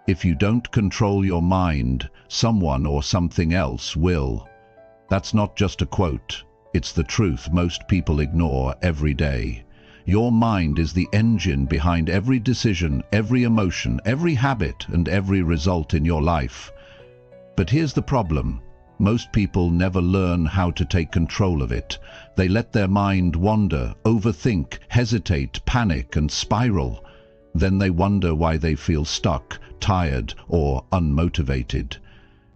If you don't control your mind, someone or something else will. That's not just a quote. It's the truth most people ignore every day. Your mind is the engine behind every decision, every emotion, every habit, and every result in your life. But here's the problem. Most people never learn how to take control of it. They let their mind wander, overthink, hesitate, panic, and spiral. Then they wonder why they feel stuck, tired, or unmotivated.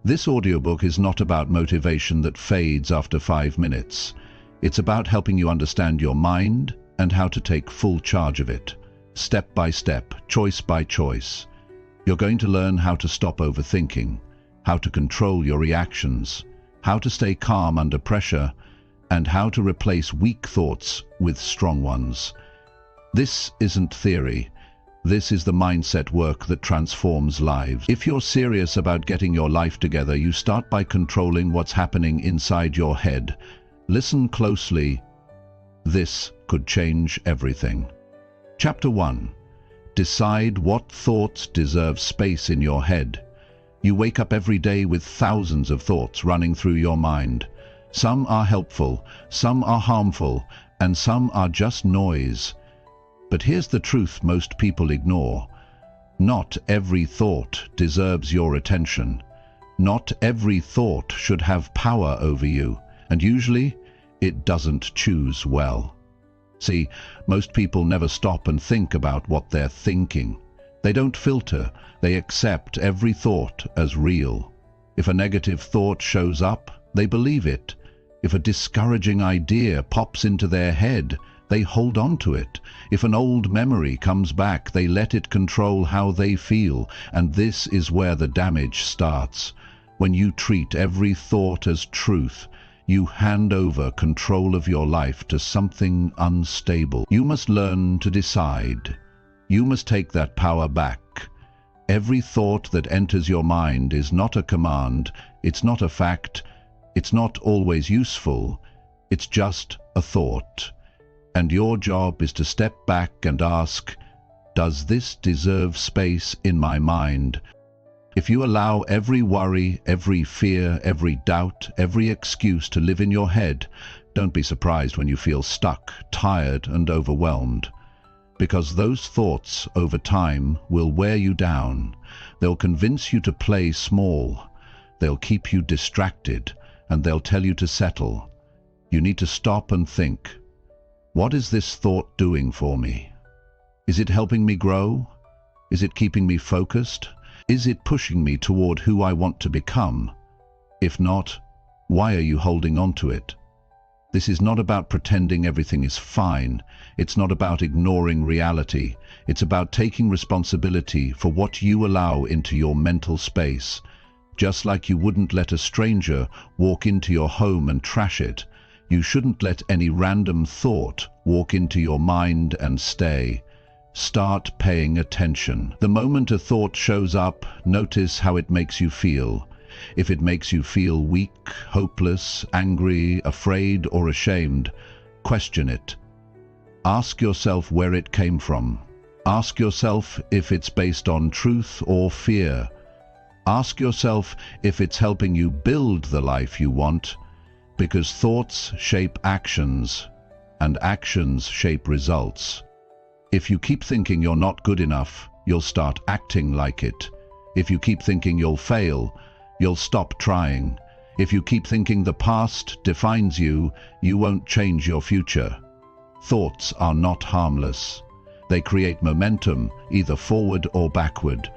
This audiobook is not about motivation that fades after 5 minutes. It's about helping you understand your mind and how to take full charge of it, step by step, choice by choice. You're going to learn how to stop overthinking, how to control your reactions, how to stay calm under pressure, and how to replace weak thoughts with strong ones. This isn't theory. This is the mindset work that transforms lives. If you're serious about getting your life together, you start by controlling what's happening inside your head. Listen closely. This could change everything. Chapter 1. Decide what thoughts deserve space in your head. You wake up every day with thousands of thoughts running through your mind. Some are helpful, some are harmful, and some are just noise. But here's the truth most people ignore. Not every thought deserves your attention. Not every thought should have power over you, and usually it doesn't choose well. See, most people never stop and think about what they're thinking. They don't filter, they accept every thought as real. If a negative thought shows up, they believe it. If a discouraging idea pops into their head, they hold on to it. If an old memory comes back, they let it control how they feel, and this is where the damage starts. When you treat every thought as truth, you hand over control of your life to something unstable. You must learn to decide. You must take that power back. Every thought that enters your mind is not a command, it's not a fact, it's not always useful, it's just a thought. And your job is to step back and ask, does this deserve space in my mind? If you allow every worry, every fear, every doubt, every excuse to live in your head, don't be surprised when you feel stuck, tired, and overwhelmed. Because those thoughts, over time, will wear you down. They'll convince you to play small. They'll keep you distracted, and they'll tell you to settle. You need to stop and think. What is this thought doing for me? Is it helping me grow? Is it keeping me focused? Is it pushing me toward who I want to become? If not, why are you holding on to it? This is not about pretending everything is fine. It's not about ignoring reality. It's about taking responsibility for what you allow into your mental space. Just like you wouldn't let a stranger walk into your home and trash it, you shouldn't let any random thought walk into your mind and stay. Start paying attention. The moment a thought shows up, notice how it makes you feel. If it makes you feel weak, hopeless, angry, afraid, or ashamed, question it. Ask yourself where it came from. Ask yourself if it's based on truth or fear. Ask yourself if it's helping you build the life you want, because thoughts shape actions, and actions shape results. If you keep thinking you're not good enough, you'll start acting like it. If you keep thinking you'll fail, you'll stop trying. If you keep thinking the past defines you, you won't change your future. Thoughts are not harmless. They create momentum, either forward or backward.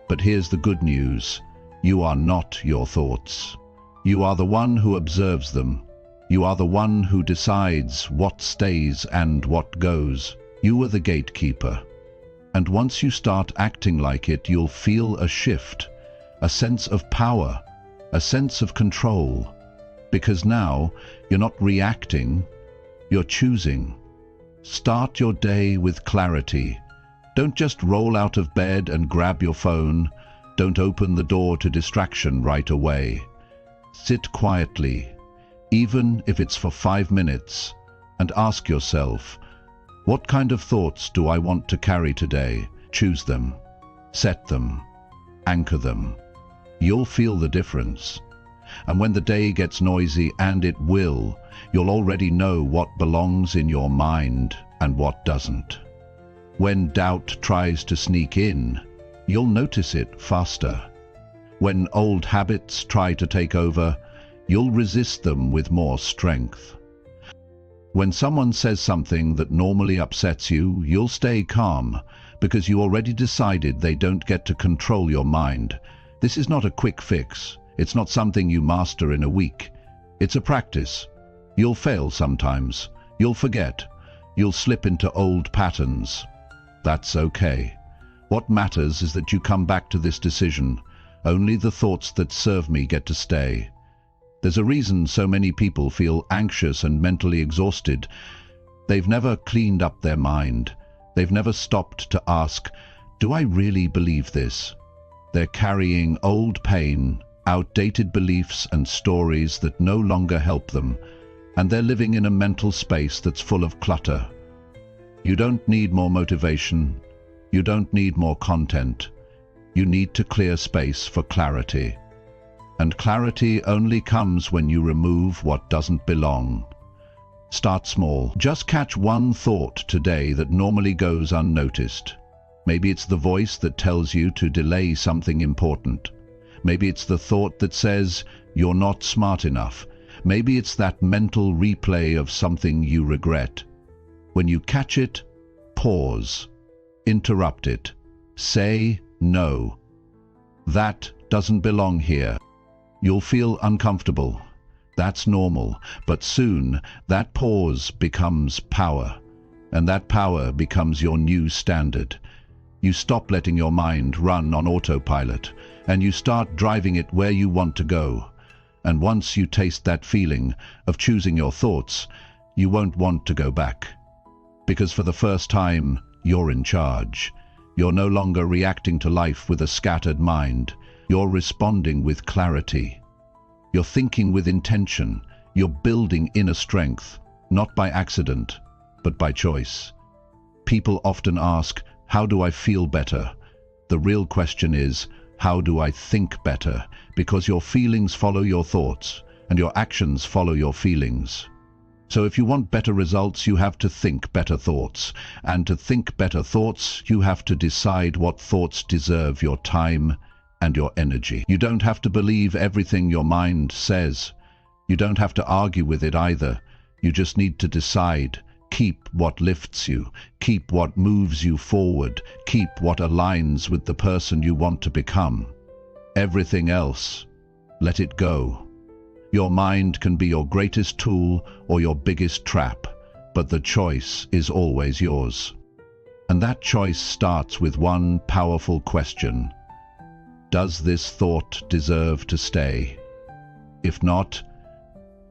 But here's the good news. You are not your thoughts. You are the one who observes them. You are the one who decides what stays and what goes. You are the gatekeeper. And once you start acting like it, you'll feel a shift, a sense of power, a sense of control. Because now, you're not reacting, you're choosing. Start your day with clarity. Don't just roll out of bed and grab your phone. Don't open the door to distraction right away. Sit quietly, even if it's for 5 minutes, and ask yourself, what kind of thoughts do I want to carry today? Choose them. Set them. anchor them. You'll feel the difference. And when the day gets noisy, and it will, you'll already know what belongs in your mind and what doesn't. When doubt tries to sneak in, you'll notice it faster. When old habits try to take over, you'll resist them with more strength. When someone says something that normally upsets you, you'll stay calm because you already decided they don't get to control your mind. This is not a quick fix. It's not something you master in a week. It's a practice. You'll fail sometimes. You'll forget. You'll slip into old patterns. That's okay. What matters is that you come back to this decision. Only the thoughts that serve me get to stay. There's a reason so many people feel anxious and mentally exhausted. They've never cleaned up their mind. They've never stopped to ask, do I really believe this? They're carrying old pain, outdated beliefs and stories that no longer help them, and they're living in a mental space that's full of clutter. You don't need more motivation. You don't need more content. You need to clear space for clarity. And clarity only comes when you remove what doesn't belong. Start small. Just catch one thought today that normally goes unnoticed. Maybe it's the voice that tells you to delay something important. Maybe it's the thought that says you're not smart enough. Maybe it's that mental replay of something you regret. When you catch it, pause. Interrupt it. Say no. That doesn't belong here. You'll feel uncomfortable. That's normal, but soon that pause becomes power, and that power becomes your new standard. You stop letting your mind run on autopilot, and you start driving it where you want to go. And once you taste that feeling of choosing your thoughts, you won't want to go back. Because for the first time, you're in charge. You're no longer reacting to life with a scattered mind. You're responding with clarity. You're thinking with intention. You're building inner strength, not by accident, but by choice. People often ask, how do I feel better? The real question is, how do I think better? Because your feelings follow your thoughts, and your actions follow your feelings. So if you want better results, you have to think better thoughts. And to think better thoughts, you have to decide what thoughts deserve your time and your energy. You don't have to believe everything your mind says. You don't have to argue with it either. You just need to decide. Keep what lifts you. Keep what moves you forward. Keep what aligns with the person you want to become. Everything else, let it go. Your mind can be your greatest tool or your biggest trap, but the choice is always yours. And that choice starts with one powerful question. Does this thought deserve to stay? If not,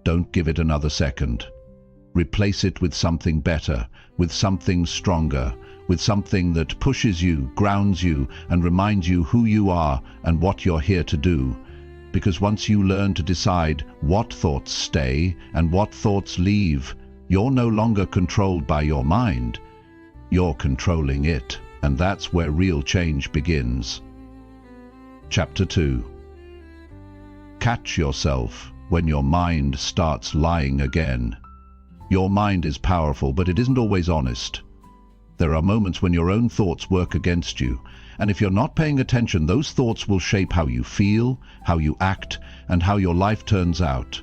don't give it another second. Replace it with something better, with something stronger, with something that pushes you, grounds you, and reminds you who you are and what you're here to do. Because once you learn to decide what thoughts stay and what thoughts leave, you're no longer controlled by your mind. You're controlling it, and that's where real change begins. Chapter 2. Catch yourself when your mind starts lying again. Your mind is powerful, but it isn't always honest. There are moments when your own thoughts work against you, and if you're not paying attention, those thoughts will shape how you feel, how you act, and how your life turns out.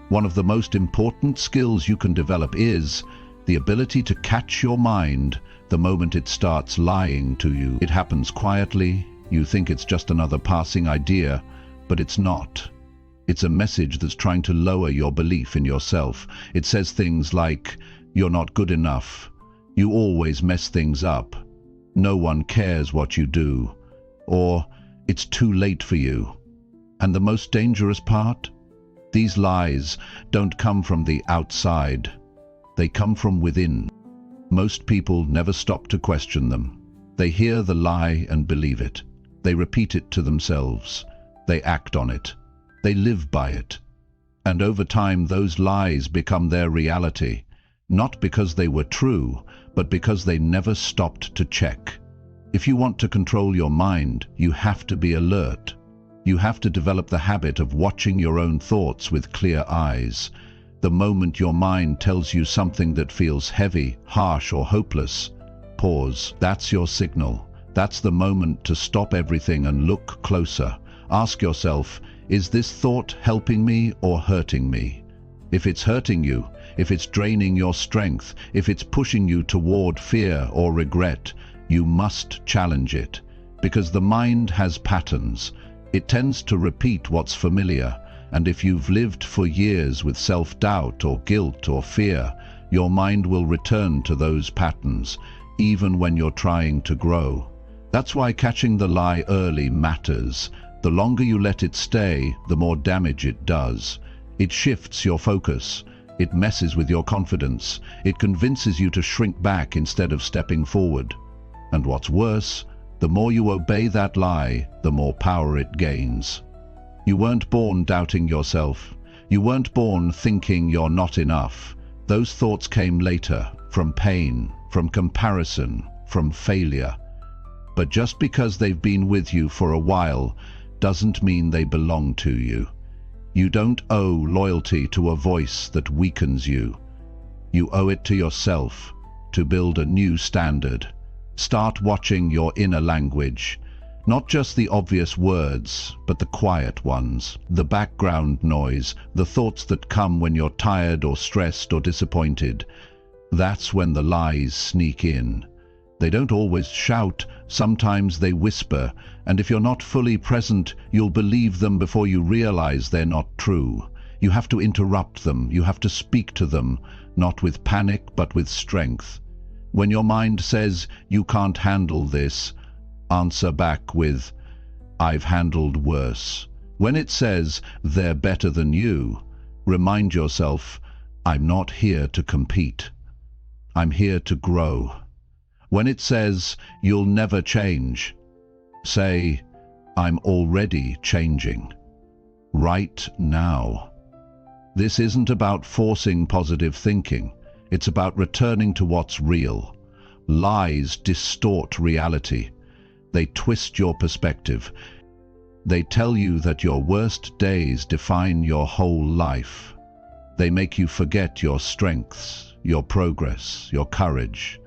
One of the most important skills you can develop is the ability to catch your mind the moment it starts lying to you. It happens quietly. You think it's just another passing idea, but it's not. It's a message that's trying to lower your belief in yourself. It says things like, you're not good enough. You always mess things up. No one cares what you do. Or, it's too late for you. And the most dangerous part? These lies don't come from the outside. They come from within. Most people never stop to question them. They hear the lie and believe it. They repeat it to themselves. They act on it. They live by it. And over time, those lies become their reality, not because they were true, but because they never stopped to check. If you want to control your mind, you have to be alert. You have to develop the habit of watching your own thoughts with clear eyes. The moment your mind tells you something that feels heavy, harsh, or hopeless, pause. That's your signal. That's the moment to stop everything and look closer. Ask yourself, is this thought helping me or hurting me? If it's hurting you, if it's draining your strength, if it's pushing you toward fear or regret, you must challenge it. Because the mind has patterns. It tends to repeat what's familiar. And if you've lived for years with self-doubt or guilt or fear, your mind will return to those patterns, even when you're trying to grow. That's why catching the lie early matters. The longer you let it stay, the more damage it does. It shifts your focus. It messes with your confidence. It convinces you to shrink back instead of stepping forward. And what's worse, the more you obey that lie, the more power it gains. You weren't born doubting yourself. You weren't born thinking you're not enough. Those thoughts came later, from pain, from comparison, from failure. But just because they've been with you for a while doesn't mean they belong to you. You don't owe loyalty to a voice that weakens you. You owe it to yourself to build a new standard. Start watching your inner language. Not just the obvious words, but the quiet ones, the background noise, the thoughts that come when you're tired or stressed or disappointed. That's when the lies sneak in. They don't always shout, sometimes they whisper, and if you're not fully present, you'll believe them before you realize they're not true. You have to interrupt them, you have to speak to them, not with panic but with strength. When your mind says, "You can't handle this," answer back with, "I've handled worse." When it says, "They're better than you," remind yourself, "I'm not here to compete. I'm here to grow." When it says, "You'll never change," say, "I'm already changing. Right now." This isn't about forcing positive thinking. It's about returning to what's real. Lies distort reality. They twist your perspective. They tell you that your worst days define your whole life. They make you forget your strengths, your progress, your courage.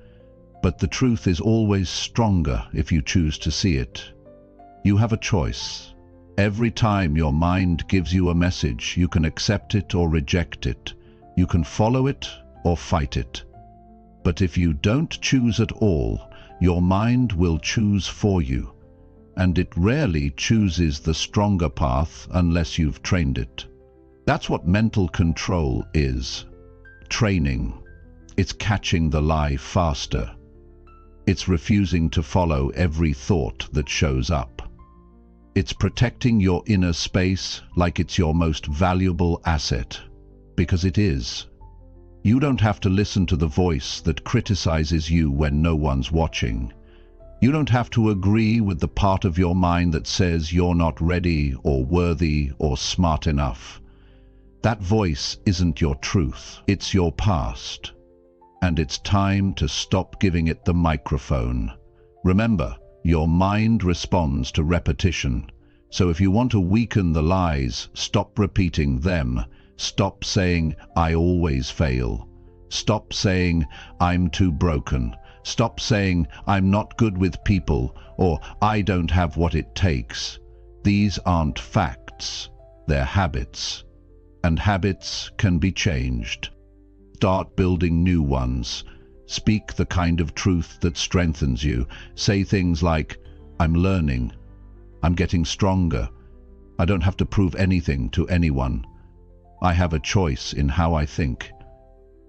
But the truth is always stronger if you choose to see it. You have a choice. Every time your mind gives you a message, you can accept it or reject it. You can follow it or fight it. But if you don't choose at all, your mind will choose for you, and it rarely chooses the stronger path unless you've trained it. That's what mental control is. Training. It's catching the lie faster. It's refusing to follow every thought that shows up. It's protecting your inner space like it's your most valuable asset, because it is. You don't have to listen to the voice that criticizes you when no one's watching. You don't have to agree with the part of your mind that says you're not ready or worthy or smart enough. That voice isn't your truth, it's your past. And it's time to stop giving it the microphone. Remember, your mind responds to repetition. So if you want to weaken the lies, stop repeating them. Stop saying, "I always fail." Stop saying, "I'm too broken." Stop saying, "I'm not good with people," or "I don't have what it takes." These aren't facts, they're habits. And habits can be changed. Start building new ones. Speak the kind of truth that strengthens you. Say things like, "I'm learning. I'm getting stronger. I don't have to prove anything to anyone. I have a choice in how I think."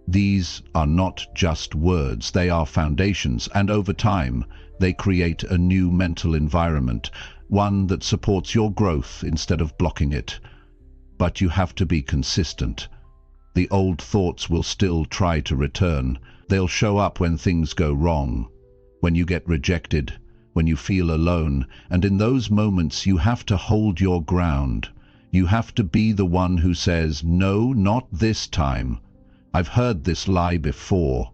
These are not just words, they are foundations, and over time, they create a new mental environment, one that supports your growth instead of blocking it. But you have to be consistent. The old thoughts will still try to return. They'll show up when things go wrong, when you get rejected, when you feel alone, and in those moments you have to hold your ground. You have to be the one who says, "No, not this time. I've heard this lie before,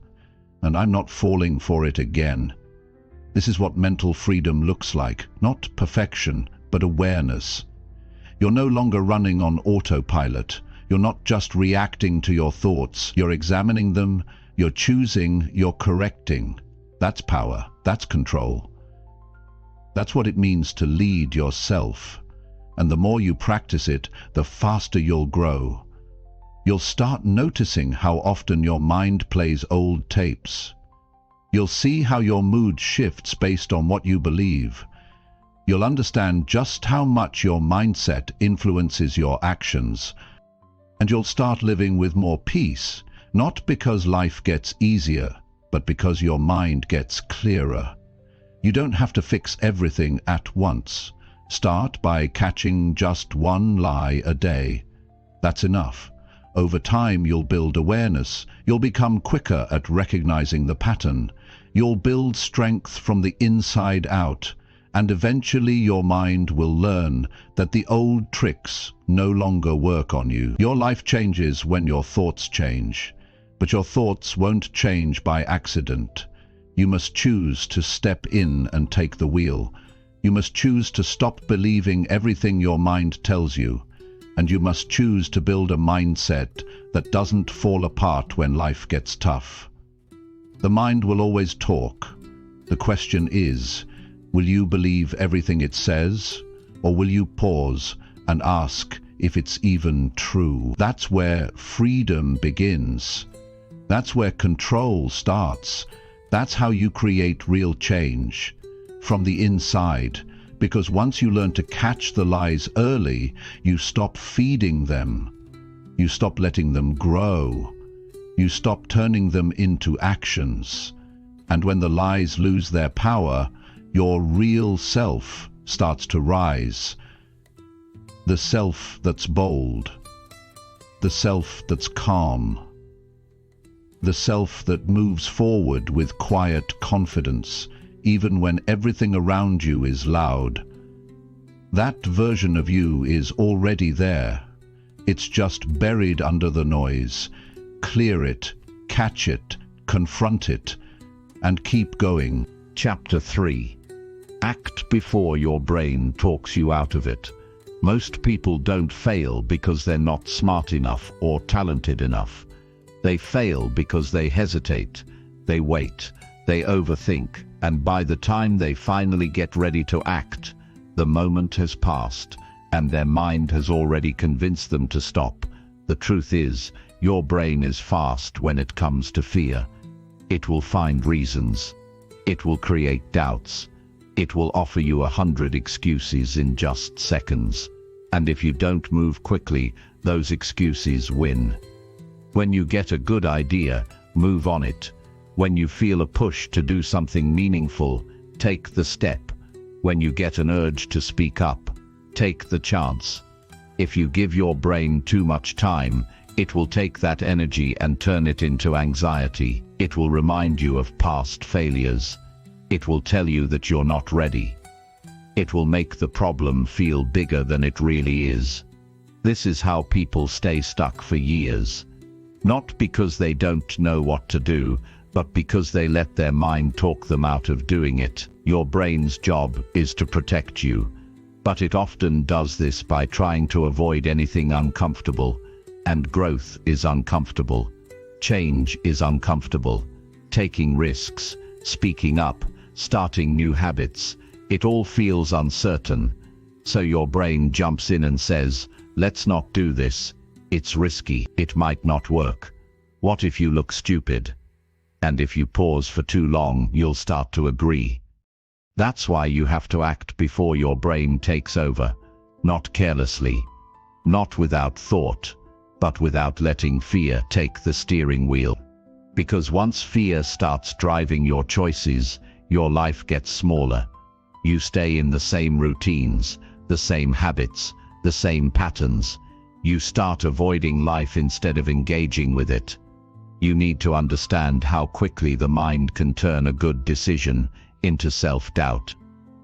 and I'm not falling for it again." This is what mental freedom looks like, not perfection, but awareness. You're no longer running on autopilot. You're not just reacting to your thoughts. You're examining them, you're choosing, you're correcting. That's power, that's control. That's what it means to lead yourself. And the more you practice it, the faster you'll grow. You'll start noticing how often your mind plays old tapes. You'll see how your mood shifts based on what you believe. You'll understand just how much your mindset influences your actions. And you'll start living with more peace, not because life gets easier, but because your mind gets clearer. You don't have to fix everything at once. Start by catching just one lie a day. That's enough. Over time, you'll build awareness. You'll become quicker at recognizing the pattern. You'll build strength from the inside out. And eventually your mind will learn that the old tricks no longer work on you. Your life changes when your thoughts change. But your thoughts won't change by accident. You must choose to step in and take the wheel. You must choose to stop believing everything your mind tells you. And you must choose to build a mindset that doesn't fall apart when life gets tough. The mind will always talk. The question is, will you believe everything it says, or will you pause and ask if it's even true? That's where freedom begins. That's where control starts. That's how you create real change, from the inside. Because once you learn to catch the lies early, you stop feeding them. You stop letting them grow. You stop turning them into actions. And when the lies lose their power, your real self starts to rise. The self that's bold. The self that's calm. The self that moves forward with quiet confidence, even when everything around you is loud. That version of you is already there. It's just buried under the noise. Clear it, catch it, confront it, and keep going. Chapter 3. Act before your brain talks you out of it. Most people don't fail because they're not smart enough or talented enough. They fail because they hesitate, they wait, they overthink, and by the time they finally get ready to act, the moment has passed, and their mind has already convinced them to stop. The truth is, your brain is fast when it comes to fear. It will find reasons. It will create doubts. It will offer you 100 excuses in just seconds. And if you don't move quickly, those excuses win. When you get a good idea, move on it. When you feel a push to do something meaningful, take the step. When you get an urge to speak up, take the chance. If you give your brain too much time, it will take that energy and turn it into anxiety. It will remind you of past failures. It will tell you that you're not ready. It will make the problem feel bigger than it really is. This is how people stay stuck for years. Not because they don't know what to do, but because they let their mind talk them out of doing it. Your brain's job is to protect you, but it often does this by trying to avoid anything uncomfortable. And growth is uncomfortable. Change is uncomfortable. Taking risks, speaking up, starting new habits, it all feels uncertain. So your brain jumps in and says, let's not do this. It's risky. It might not work. What if you look stupid? And if you pause for too long, you'll start to agree. That's why you have to act before your brain takes over. Not carelessly. Not without thought, but without letting fear take the steering wheel. Because once fear starts driving your choices, your life gets smaller. You stay in the same routines, the same habits, the same patterns. You start avoiding life instead of engaging with it. You need to understand how quickly the mind can turn a good decision into self-doubt.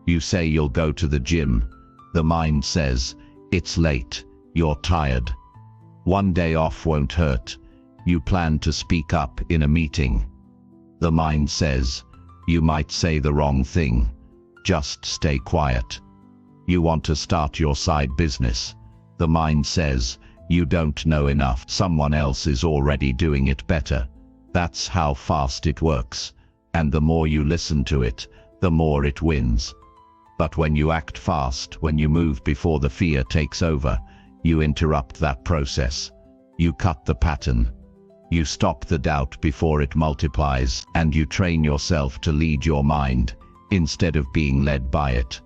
You say you'll go to the gym. The mind says, it's late, you're tired. One day off won't hurt. You plan to speak up in a meeting. The mind says, You might say the wrong thing. Just stay quiet. You want to start your side business. The mind says, you don't know enough. Someone else is already doing it better. That's how fast it works. And the more you listen to it, the more it wins. But when you act fast, when you move before the fear takes over, you interrupt that process. You cut the pattern. You stop the doubt before it multiplies, and you train yourself to lead your mind, instead of being led by it.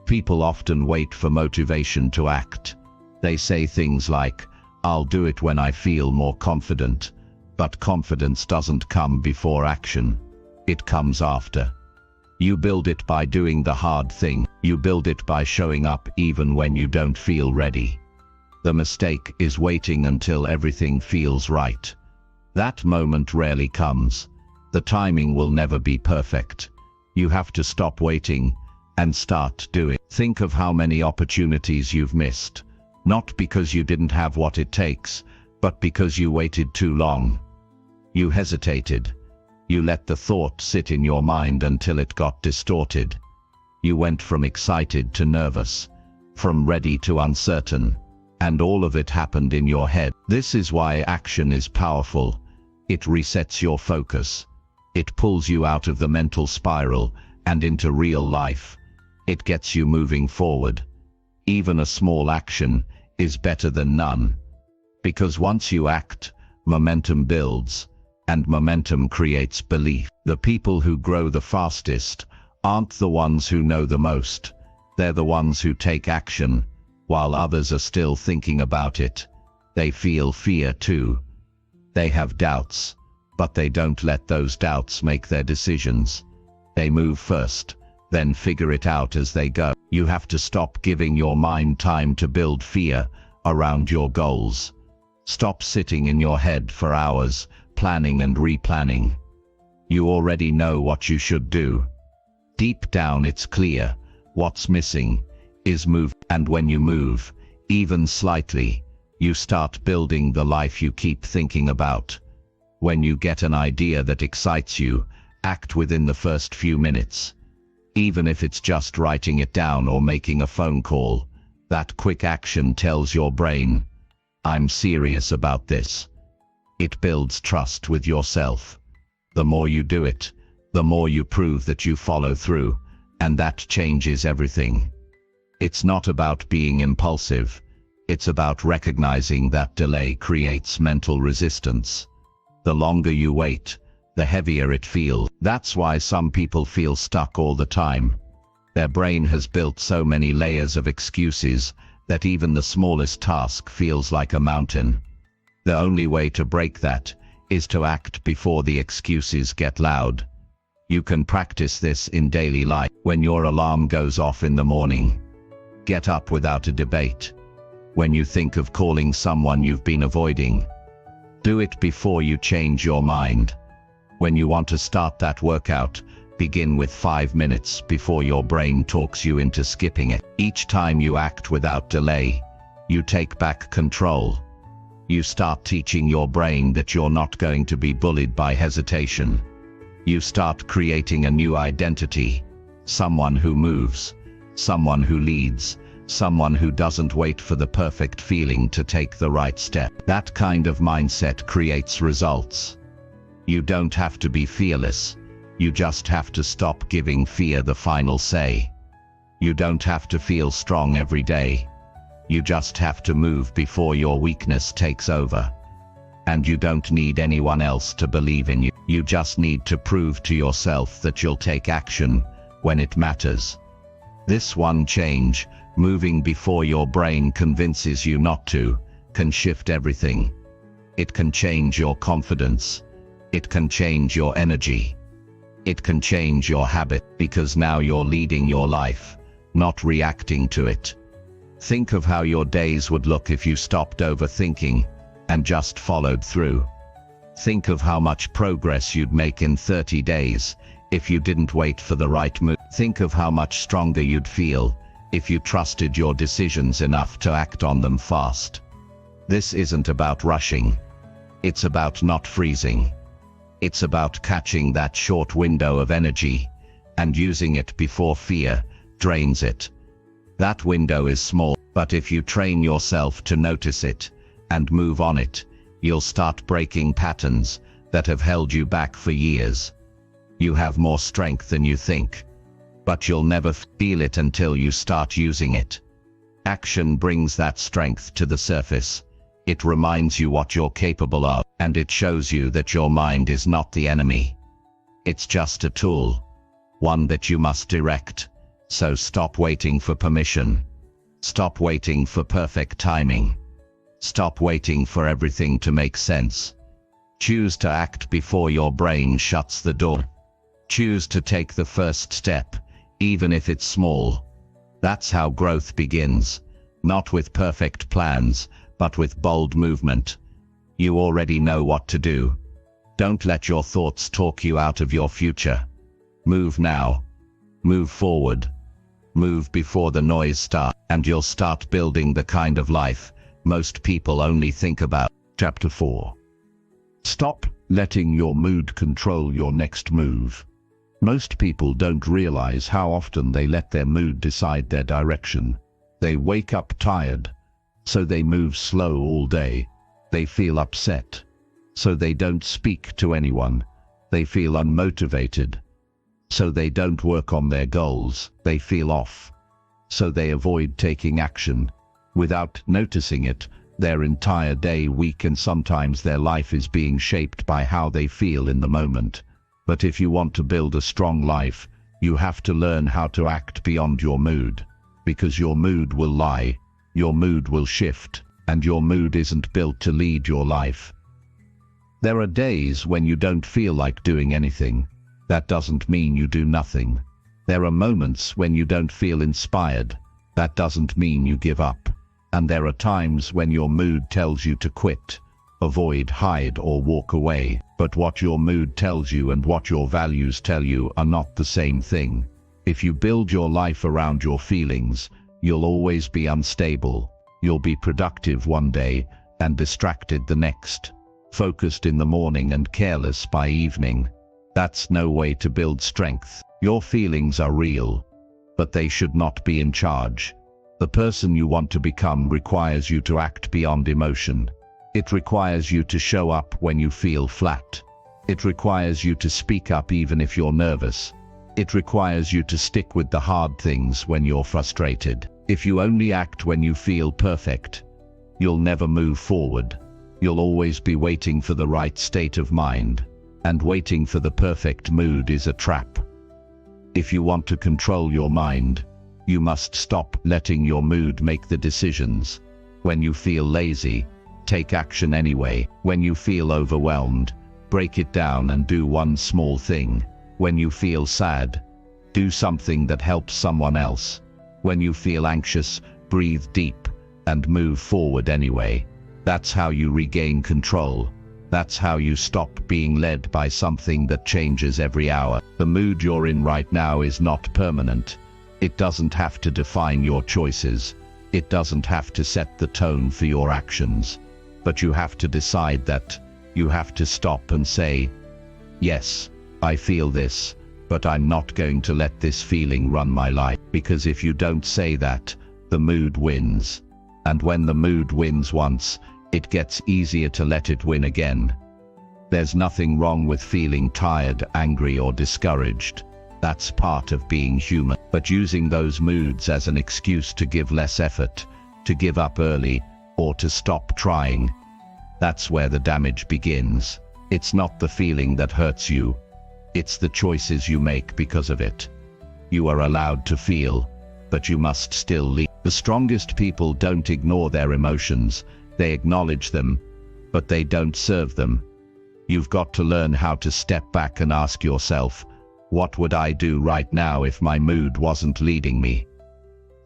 People often wait for motivation to act. They say things like, I'll do it when I feel more confident. But confidence doesn't come before action. It comes after. You build it by doing the hard thing. You build it by showing up even when you don't feel ready. The mistake is waiting until everything feels right. That moment rarely comes. The timing will never be perfect. You have to stop waiting and start doing. Think of how many opportunities you've missed. Not because you didn't have what it takes, but because you waited too long. You hesitated. You let the thought sit in your mind until it got distorted. You went from excited to nervous, from ready to uncertain, and all of it happened in your head. This is why action is powerful. It resets your focus. It pulls you out of the mental spiral and into real life. It gets you moving forward. Even a small action is better than none. Because once you act, momentum builds, and momentum creates belief. The people who grow the fastest aren't the ones who know the most. They're the ones who take action, while others are still thinking about it. They feel fear too. They have doubts, but they don't let those doubts make their decisions. They move first, then figure it out as they go. You have to stop giving your mind time to build fear around your goals. Stop sitting in your head for hours, planning and replanning. You already know what you should do. Deep down it's clear. What's missing is move. And when you move, even slightly, you start building the life you keep thinking about. When you get an idea that excites you, act within the first few minutes. Even if it's just writing it down or making a phone call, that quick action tells your brain, I'm serious about this. It builds trust with yourself. The more you do it, the more you prove that you follow through, and that changes everything. It's not about being impulsive. It's about recognizing that delay creates mental resistance. The longer you wait, the heavier it feels. That's why some people feel stuck all the time. Their brain has built so many layers of excuses that even the smallest task feels like a mountain. The only way to break that is to act before the excuses get loud. You can practice this in daily life. When your alarm goes off in the morning, get up without a debate. When you think of calling someone you've been avoiding, do it before you change your mind. When you want to start that workout, begin with 5 minutes before your brain talks you into skipping it. Each time you act without delay, you take back control. You start teaching your brain that you're not going to be bullied by hesitation. You start creating a new identity. Someone who moves. Someone who leads. Someone who doesn't wait for the perfect feeling to take the right step. That kind of mindset creates results. You don't have to be fearless. You just have to stop giving fear the final say. You don't have to feel strong every day. You just have to move before your weakness takes over. And you don't need anyone else to believe in you. You just need to prove to yourself that you'll take action when it matters. This one change, moving before your brain convinces you not to, can shift everything. It can change your confidence. It can change your energy. It can change your habit, because now you're leading your life, not reacting to it. Think of how your days would look if you stopped overthinking and just followed through. Think of how much progress you'd make in 30 days if you didn't wait for the right move. Think of how much stronger you'd feel if you trusted your decisions enough to act on them fast. This isn't about rushing. It's about not freezing. It's about catching that short window of energy and using it before fear drains it. That window is small, but if you train yourself to notice it and move on it, you'll start breaking patterns that have held you back for years. You have more strength than you think, but you'll never feel it until you start using it. Action brings that strength to the surface. It reminds you what you're capable of, and it shows you that your mind is not the enemy. It's just a tool, one that you must direct. So stop waiting for permission. Stop waiting for perfect timing. Stop waiting for everything to make sense. Choose to act before your brain shuts the door. Choose to take the first step, even if it's small. That's how growth begins, not with perfect plans, but with bold movement. You already know what to do. Don't let your thoughts talk you out of your future. Move now. Move forward. Move before the noise starts, and you'll start building the kind of life most people only think about. Chapter 4. Stop letting your mood control your next move. Most people don't realize how often they let their mood decide their direction. They wake up tired, so they move slow all day. They feel upset, so they don't speak to anyone. They feel unmotivated, so they don't work on their goals. They feel off, so they avoid taking action. Without noticing it, their entire day, week, and sometimes their life is being shaped by how they feel in the moment. But if you want to build a strong life, you have to learn how to act beyond your mood. Because your mood will lie, your mood will shift, and your mood isn't built to lead your life. There are days when you don't feel like doing anything. That doesn't mean you do nothing. There are moments when you don't feel inspired. That doesn't mean you give up. And there are times when your mood tells you to quit, avoid, hide, or walk away. But what your mood tells you and what your values tell you are not the same thing. If you build your life around your feelings, you'll always be unstable. You'll be productive one day and distracted the next, focused in the morning and careless by evening. That's no way to build strength. Your feelings are real, but they should not be in charge. The person you want to become requires you to act beyond emotion. It requires you to show up when you feel flat. It requires you to speak up even if you're nervous. It requires you to stick with the hard things when you're frustrated. If you only act when you feel perfect, you'll never move forward. You'll always be waiting for the right state of mind, and waiting for the perfect mood is a trap. If you want to control your mind, you must stop letting your mood make the decisions. When you feel lazy, take action anyway. When you feel overwhelmed, break it down and do one small thing. When you feel sad, do something that helps someone else. When you feel anxious, breathe deep and move forward anyway. That's how you regain control. That's how you stop being led by something that changes every hour. The mood you're in right now is not permanent. It doesn't have to define your choices. It doesn't have to set the tone for your actions. But you have to decide that. You have to stop and say, yes, I feel this, but I'm not going to let this feeling run my life. Because if you don't say that, the mood wins. And when the mood wins once, it gets easier to let it win again. There's nothing wrong with feeling tired, angry, or discouraged. That's part of being human. But using those moods as an excuse to give less effort, to give up early, or to stop trying, that's where the damage begins. It's not the feeling that hurts you. It's the choices you make because of it. You are allowed to feel, but you must still lead. The strongest people don't ignore their emotions. They acknowledge them, but they don't serve them. You've got to learn how to step back and ask yourself, what would I do right now if my mood wasn't leading me?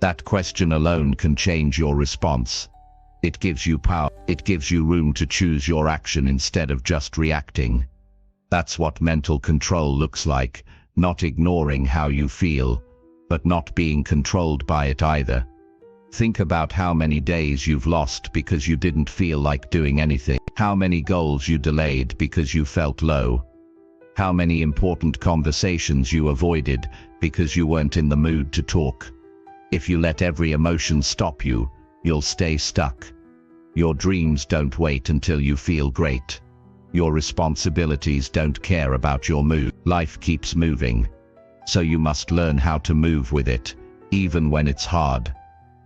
That question alone can change your response. It gives you power. It gives you room to choose your action instead of just reacting. That's what mental control looks like, not ignoring how you feel, but not being controlled by it either. Think about how many days you've lost because you didn't feel like doing anything. How many goals you delayed because you felt low. How many important conversations you avoided because you weren't in the mood to talk. If you let every emotion stop you, you'll stay stuck. Your dreams don't wait until you feel great. Your responsibilities don't care about your mood. Life keeps moving. So you must learn how to move with it, even when it's hard.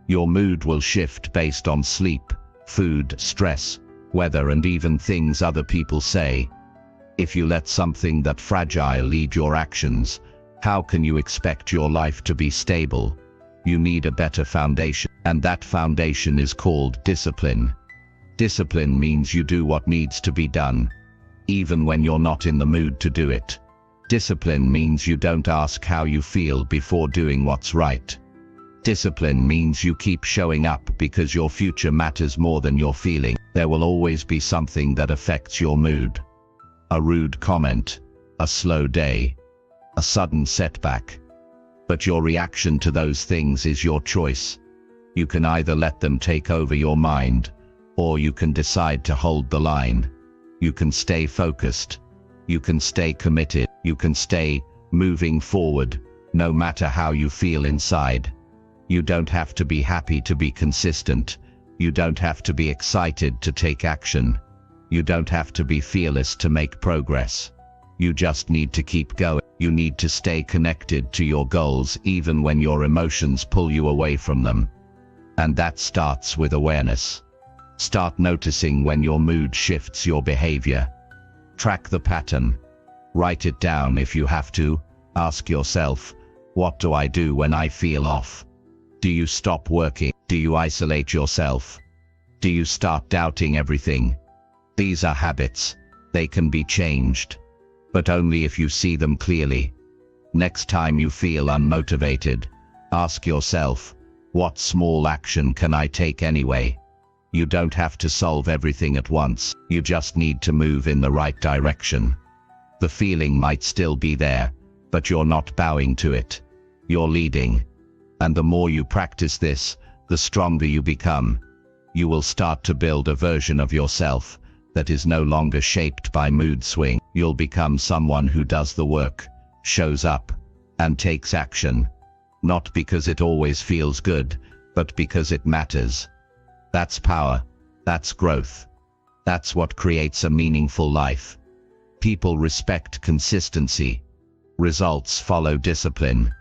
Your mood will shift based on sleep, food, stress, weather, and even things other people say. If you let something that fragile lead your actions, how can you expect your life to be stable? You need a better foundation, and that foundation is called discipline. Discipline means you do what needs to be done, even when you're not in the mood to do it. Discipline means you don't ask how you feel before doing what's right. Discipline means you keep showing up because your future matters more than your feeling. There will always be something that affects your mood. A rude comment, a slow day, a sudden setback. But your reaction to those things is your choice. You can either let them take over your mind, or you can decide to hold the line. You can stay focused. You can stay committed. You can stay moving forward, no matter how you feel inside. You don't have to be happy to be consistent. You don't have to be excited to take action. You don't have to be fearless to make progress. You just need to keep going. You need to stay connected to your goals even when your emotions pull you away from them. And that starts with awareness. Start noticing when your mood shifts your behavior. Track the pattern. Write it down if you have to. Ask yourself, what do I do when I feel off? Do you stop working? Do you isolate yourself? Do you start doubting everything? These are habits. They can be changed, but only if you see them clearly. Next time you feel unmotivated, ask yourself, what small action can I take anyway? You don't have to solve everything at once. You just need to move in the right direction. The feeling might still be there, but you're not bowing to it. You're leading. And the more you practice this, the stronger you become. You will start to build a version of yourself that is no longer shaped by mood swing. You'll become someone who does the work, shows up, and takes action. Not because it always feels good, but because it matters. That's power. That's growth. That's what creates a meaningful life. People respect consistency. Results follow discipline.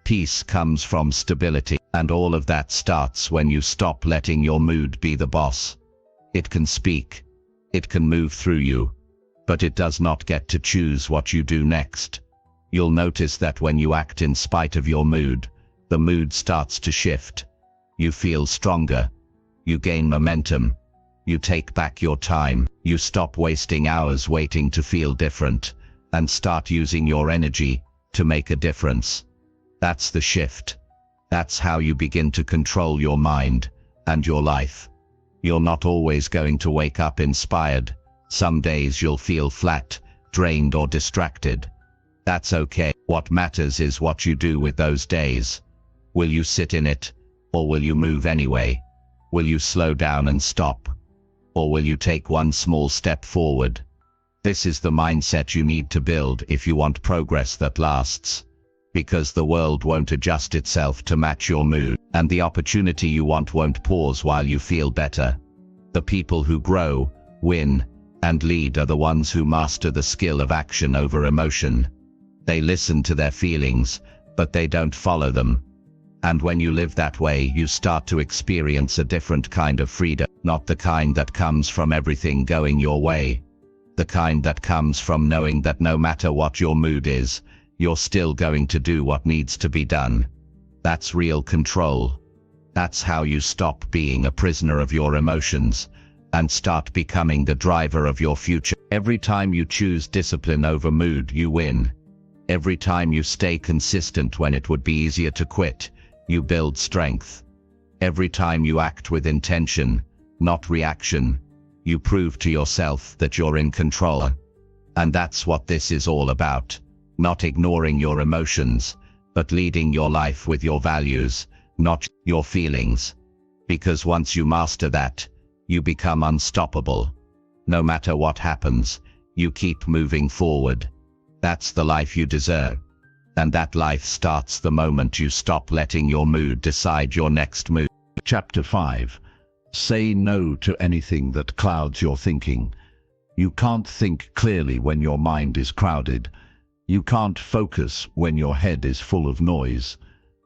Peace comes from stability, and all of that starts when you stop letting your mood be the boss. It can speak. It can move through you. But it does not get to choose what you do next. You'll notice that when you act in spite of your mood, the mood starts to shift. You feel stronger. You gain momentum. You take back your time. You stop wasting hours waiting to feel different, and start using your energy to make a difference. That's the shift. That's how you begin to control your mind and your life. You're not always going to wake up inspired. Some days you'll feel flat, drained, or distracted. That's okay. What matters is what you do with those days. Will you sit in it, or will you move anyway? Will you slow down and stop? Or will you take one small step forward? This is the mindset you need to build if you want progress that lasts. Because the world won't adjust itself to match your mood, and the opportunity you want won't pause while you feel better. The people who grow, win, and lead are the ones who master the skill of action over emotion. They listen to their feelings, but they don't follow them. And when you live that way, you start to experience a different kind of freedom, not the kind that comes from everything going your way. The kind that comes from knowing that no matter what your mood is, you're still going to do what needs to be done. That's real control. That's how you stop being a prisoner of your emotions and start becoming the driver of your future. Every time you choose discipline over mood, you win. Every time you stay consistent when it would be easier to quit, you build strength. Every time you act with intention, not reaction, you prove to yourself that you're in control. And that's what this is all about. Not ignoring your emotions, but leading your life with your values, not your feelings. Because once you master that, you become unstoppable. No matter what happens, you keep moving forward. That's the life you deserve. And that life starts the moment you stop letting your mood decide your next move. Chapter 5. Say no to anything that clouds your thinking. You can't think clearly when your mind is crowded. You can't focus when your head is full of noise.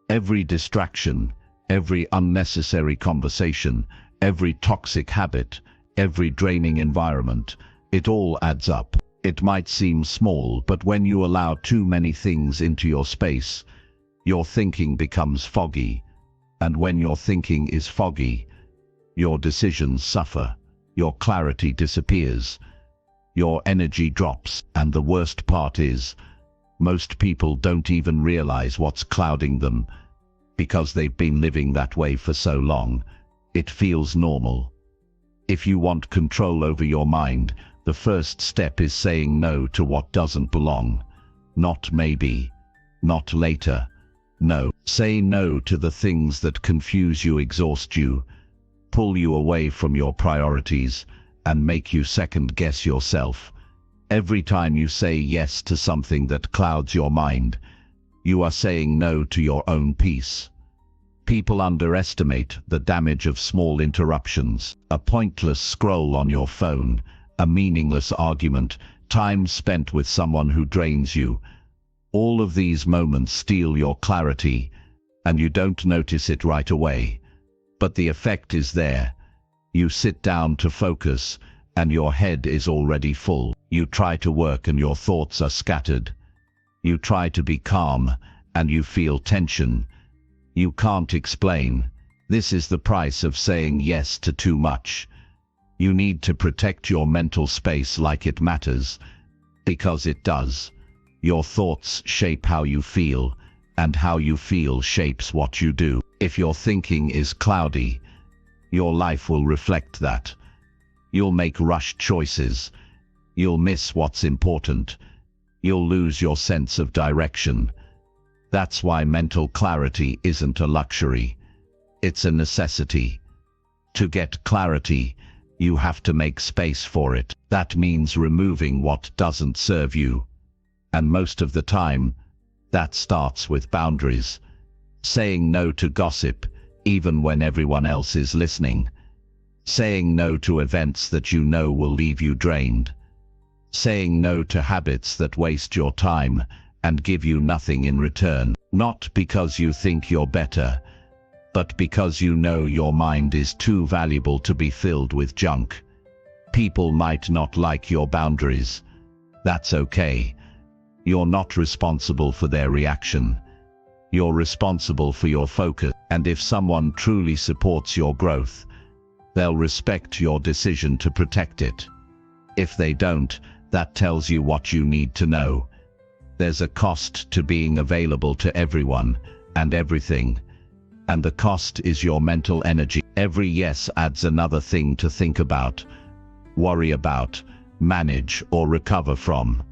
Every distraction, every unnecessary conversation, every toxic habit, every draining environment, it all adds up. It might seem small, but when you allow too many things into your space, your thinking becomes foggy. And when your thinking is foggy, your decisions suffer, your clarity disappears, your energy drops, and the worst part is, most people don't even realize what's clouding them, because they've been living that way for so long. It feels normal. If you want control over your mind, the first step is saying no to what doesn't belong. Not maybe, not later. No. Say no to the things that confuse you, exhaust you, pull you away from your priorities, and make you second-guess yourself. Every time you say yes to something that clouds your mind, you are saying no to your own peace. People underestimate the damage of small interruptions, a pointless scroll on your phone, a meaningless argument, time spent with someone who drains you. All of these moments steal your clarity, and you don't notice it right away. But the effect is there. You sit down to focus, and your head is already full. You try to work and your thoughts are scattered. You try to be calm, and you feel tension. You can't explain. This is the price of saying yes to too much. You need to protect your mental space like it matters, because it does. Your thoughts shape how you feel, and how you feel shapes what you do. If your thinking is cloudy, your life will reflect that. You'll make rushed choices. You'll miss what's important. You'll lose your sense of direction. That's why mental clarity isn't a luxury. It's a necessity. To get clarity, you have to make space for it. That means removing what doesn't serve you. And most of the time, that starts with boundaries. Saying no to gossip, even when everyone else is listening. Saying no to events that you know will leave you drained. Saying no to habits that waste your time and give you nothing in return. Not because you think you're better, but because you know your mind is too valuable to be filled with junk. People might not like your boundaries. That's okay. You're not responsible for their reaction. You're responsible for your focus. And if someone truly supports your growth, they'll respect your decision to protect it. If they don't, that tells you what you need to know. There's a cost to being available to everyone and everything. And the cost is your mental energy. Every yes adds another thing to think about, worry about, manage, or recover from.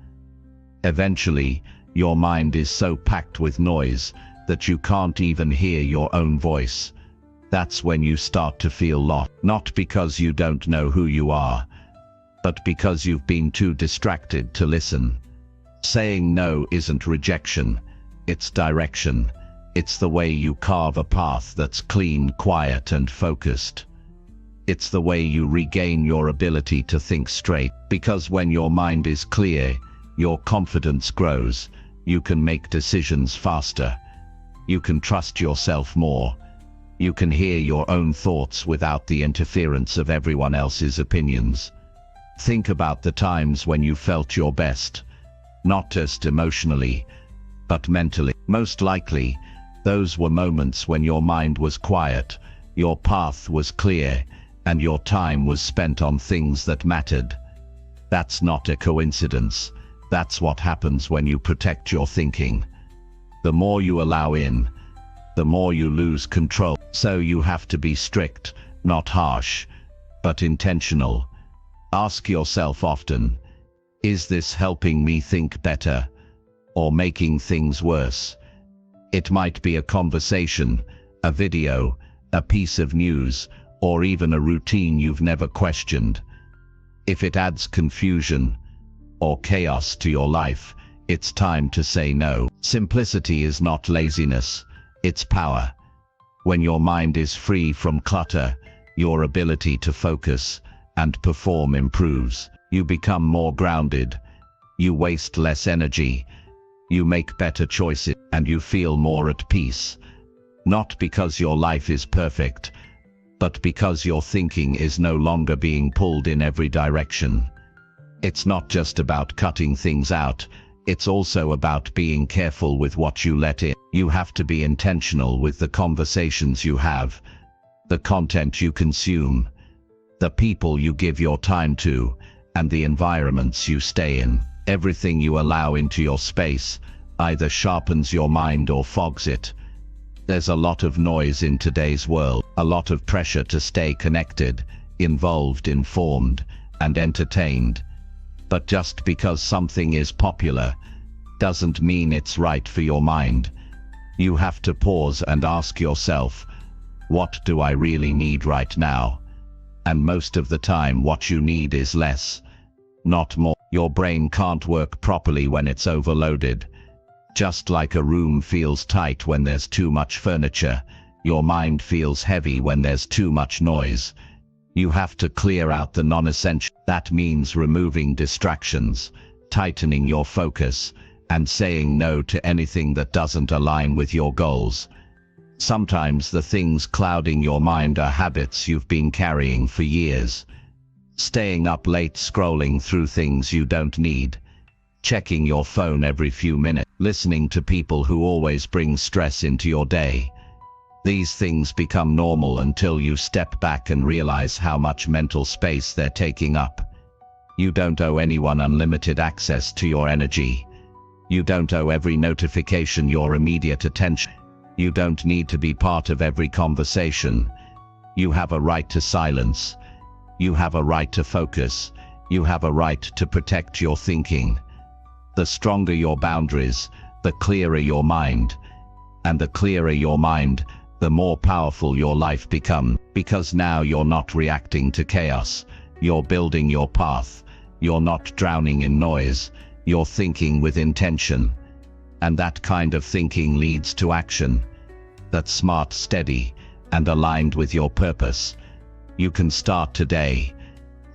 Eventually, your mind is so packed with noise that you can't even hear your own voice. That's when you start to feel lost. Not because you don't know who you are, but because you've been too distracted to listen. Saying no isn't rejection, it's direction. It's the way you carve a path that's clean, quiet, and focused. It's the way you regain your ability to think straight, because when your mind is clear, your confidence grows. You can make decisions faster. You can trust yourself more. You can hear your own thoughts without the interference of everyone else's opinions. Think about the times when you felt your best, not just emotionally, but mentally. Most likely, those were moments when your mind was quiet, your path was clear, and your time was spent on things that mattered. That's not a coincidence. That's what happens when you protect your thinking. The more you allow in, the more you lose control. So you have to be strict, not harsh, but intentional. Ask yourself often, is this helping me think better, or making things worse? It might be a conversation, a video, a piece of news, or even a routine you've never questioned. If it adds confusion or chaos to your life, It's time to say no. Simplicity is not laziness, it's power. When your mind is free from clutter, your ability to focus and perform improves. You become more grounded. You waste less energy. You make better choices, and you feel more at peace. Not because your life is perfect, but because your thinking is no longer being pulled in every direction. It's not just about cutting things out, it's also about being careful with what you let in. You have to be intentional with the conversations you have, the content you consume, the people you give your time to, and the environments you stay in. Everything you allow into your space either sharpens your mind or fogs it. There's a lot of noise in today's world, a lot of pressure to stay connected, involved, informed, and entertained. But just because something is popular doesn't mean it's right for your mind. You have to pause and ask yourself, what do I really need right now? And most of the time what you need is less, not more. Your brain can't work properly when it's overloaded. Just like a room feels tight when there's too much furniture, your mind feels heavy when there's too much noise. You have to clear out the non-essential. That means removing distractions, tightening your focus, and saying no to anything that doesn't align with your goals. Sometimes the things clouding your mind are habits you've been carrying for years. Staying up late scrolling through things you don't need. Checking your phone every few minutes. Listening to people who always bring stress into your day. These things become normal until you step back and realize how much mental space they're taking up. You don't owe anyone unlimited access to your energy. You don't owe every notification your immediate attention. You don't need to be part of every conversation. You have a right to silence. You have a right to focus. You have a right to protect your thinking. The stronger your boundaries, the clearer your mind. And the clearer your mind, the more powerful your life becomes. Because now you're not reacting to chaos. You're building your path. You're not drowning in noise. You're thinking with intention. And that kind of thinking leads to action. That's smart, steady, and aligned with your purpose. You can start today.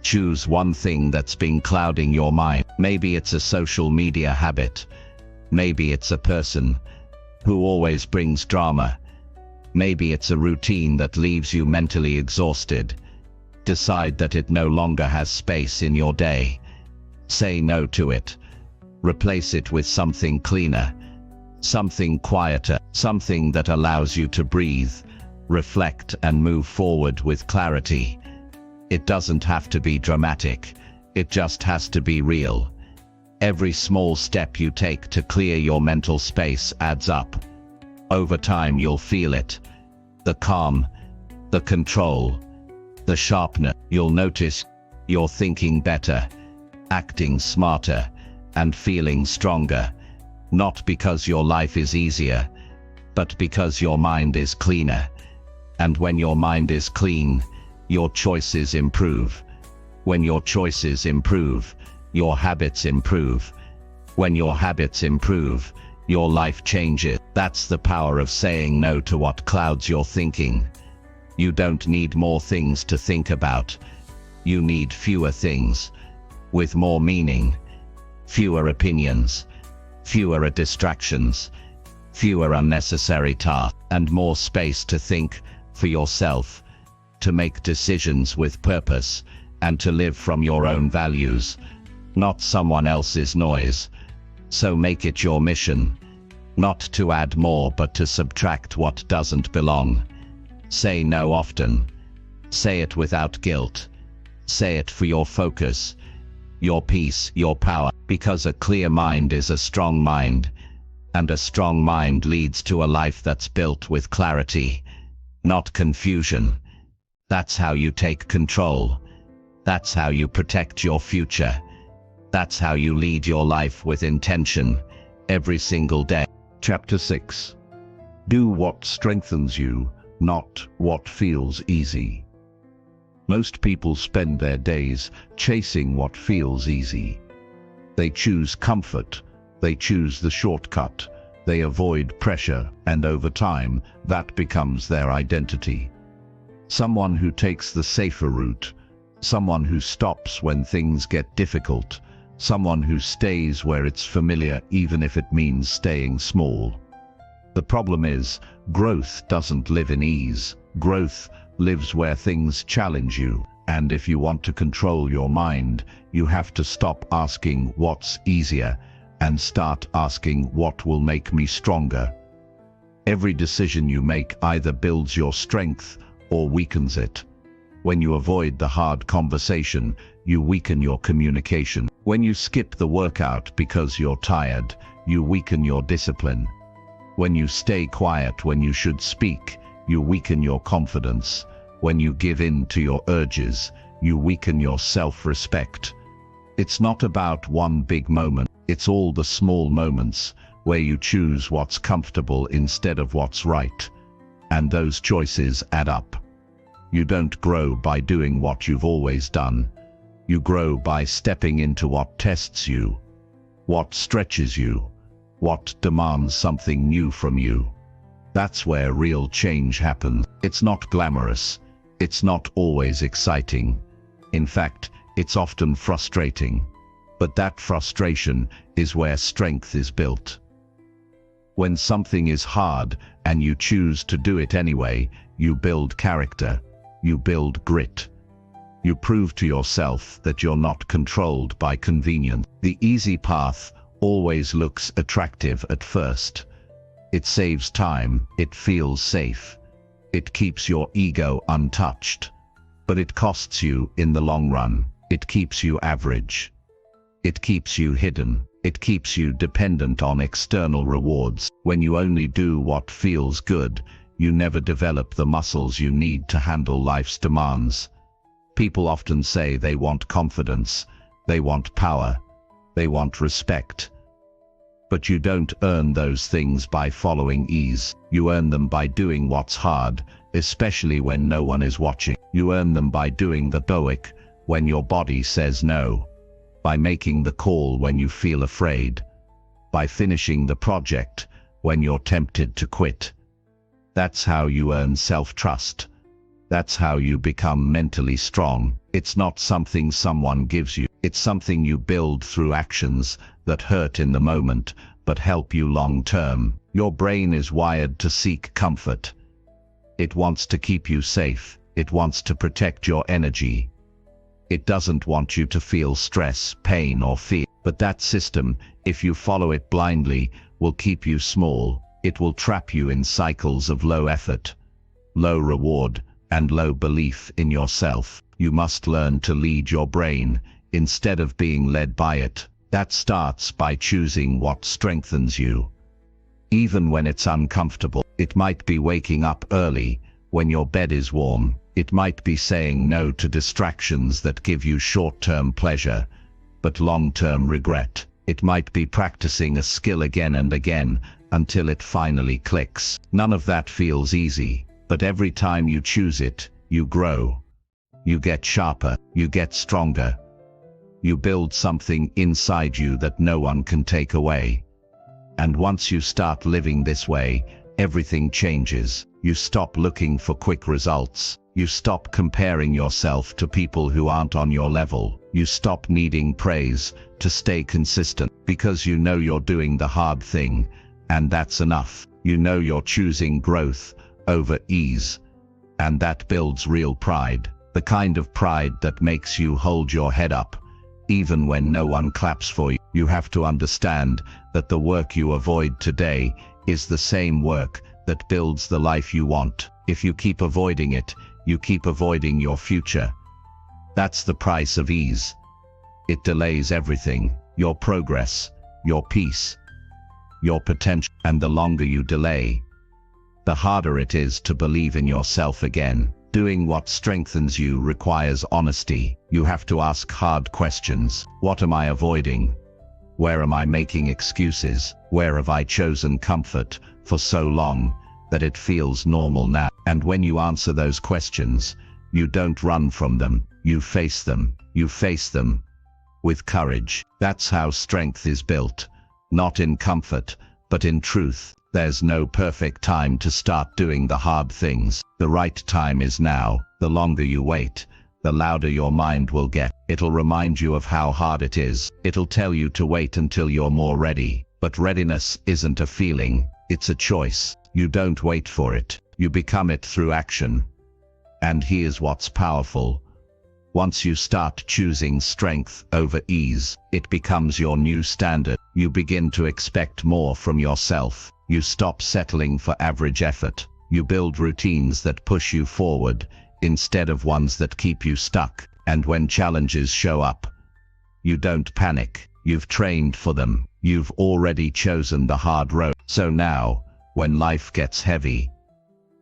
Choose one thing that's been clouding your mind. Maybe it's a social media habit. Maybe it's a person who always brings drama. Maybe it's a routine that leaves you mentally exhausted. Decide that it no longer has space in your day. Say no to it. Replace it with something cleaner, something quieter, something that allows you to breathe, reflect, and move forward with clarity. It doesn't have to be dramatic. It just has to be real. Every small step you take to clear your mental space adds up. Over time you'll feel it. The calm, the control, the sharpness. You'll notice you're thinking better, acting smarter, and feeling stronger. Not because your life is easier, but because your mind is cleaner. And when your mind is clean, your choices improve. When your choices improve, your habits improve. When your habits improve, your life changes. That's the power of saying no to what clouds your thinking. You don't need more things to think about. You need fewer things, with more meaning, fewer opinions, fewer distractions, fewer unnecessary tasks, and more space to think for yourself, to make decisions with purpose, and to live from your own values, not someone else's noise. So make it your mission, not to add more but to subtract what doesn't belong. Say no often. Say it without guilt. Say it for your focus, your peace, your power, because a clear mind is a strong mind, and a strong mind leads to a life that's built with clarity, not confusion. That's how you take control. That's how you protect your future. That's how you lead your life with intention, every single day. Chapter 6. Do what strengthens you, not what feels easy. Most people spend their days chasing what feels easy. They choose comfort, They choose the shortcut. They avoid pressure, and over time, that becomes their identity. Someone who takes the safer route, someone who stops when things get difficult, someone who stays where it's familiar even if it means staying small. The problem is, growth doesn't live in ease. Growth lives where things challenge you, and if you want to control your mind, you have to stop asking what's easier and start asking what will make me stronger. Every decision you make either builds your strength or weakens it. When you avoid the hard conversation, you weaken your communication. When you skip the workout because you're tired, you weaken your discipline. When you stay quiet when you should speak, you weaken your confidence. When you give in to your urges, you weaken your self-respect. It's not about one big moment. It's all the small moments where you choose what's comfortable instead of what's right. And those choices add up. You don't grow by doing what you've always done. You grow by stepping into what tests you, what stretches you, what demands something new from you. That's where real change happens. It's not glamorous. It's not always exciting. In fact, it's often frustrating. But that frustration is where strength is built. When something is hard and you choose to do it anyway, you build character, you build grit. You prove to yourself that you're not controlled by convenience. The easy path always looks attractive at first. It saves time, it feels safe. It keeps your ego untouched. But it costs you in the long run. It keeps you average. It keeps you hidden. It keeps you dependent on external rewards. When you only do what feels good, you never develop the muscles you need to handle life's demands. People often say they want confidence, they want power, they want respect. But you don't earn those things by following ease. You earn them by doing what's hard, especially when no one is watching. You earn them by doing the stoic when your body says no. By making the call when you feel afraid, by finishing the project when you're tempted to quit. That's how you earn self-trust. That's how you become mentally strong. It's not something someone gives you. It's something you build through actions that hurt in the moment, but help you long-term. Your brain is wired to seek comfort. It wants to keep you safe. It wants to protect your energy. It doesn't want you to feel stress, pain, or fear. But that system, if you follow it blindly, will keep you small. It will trap you in cycles of low effort, low reward, and low belief in yourself. You must learn to lead your brain instead of being led by it. That starts by choosing what strengthens you. Even when it's uncomfortable, it might be waking up early when your bed is warm. It might be saying no to distractions that give you short-term pleasure, but long-term regret. It might be practicing a skill again and again until it finally clicks. None of that feels easy, but every time you choose it, you grow. You get sharper, you get stronger. You build something inside you that no one can take away. And once you start living this way, everything changes. You stop looking for quick results. You stop comparing yourself to people who aren't on your level. You stop needing praise to stay consistent because you know you're doing the hard thing, and that's enough. You know you're choosing growth over ease, and that builds real pride. The kind of pride that makes you hold your head up, even when no one claps for you. You have to understand that the work you avoid today is the same work that builds the life you want. If you keep avoiding it, you keep avoiding your future. That's the price of ease. It delays everything, your progress, your peace, your potential. And the longer you delay, the harder it is to believe in yourself again. Doing what strengthens you requires honesty. You have to ask hard questions. What am I avoiding? Where am I making excuses? Where have I chosen comfort for so long that it feels normal now? And when you answer those questions, you don't run from them. You face them. You face them with courage. That's how strength is built. not in comfort, but in truth. There's no perfect time to start doing the hard things. The right time is now. The longer you wait, the louder your mind will get. It'll remind you of how hard it is. It'll tell you to wait until you're more ready. But readiness isn't a feeling, it's a choice. You don't wait for it, you become it through action. And here's what's powerful. Once you start choosing strength over ease, it becomes your new standard. You begin to expect more from yourself. You stop settling for average effort. You build routines that push you forward, instead of ones that keep you stuck. And when challenges show up, you don't panic. You've trained for them. You've already chosen the hard road. So now, when life gets heavy,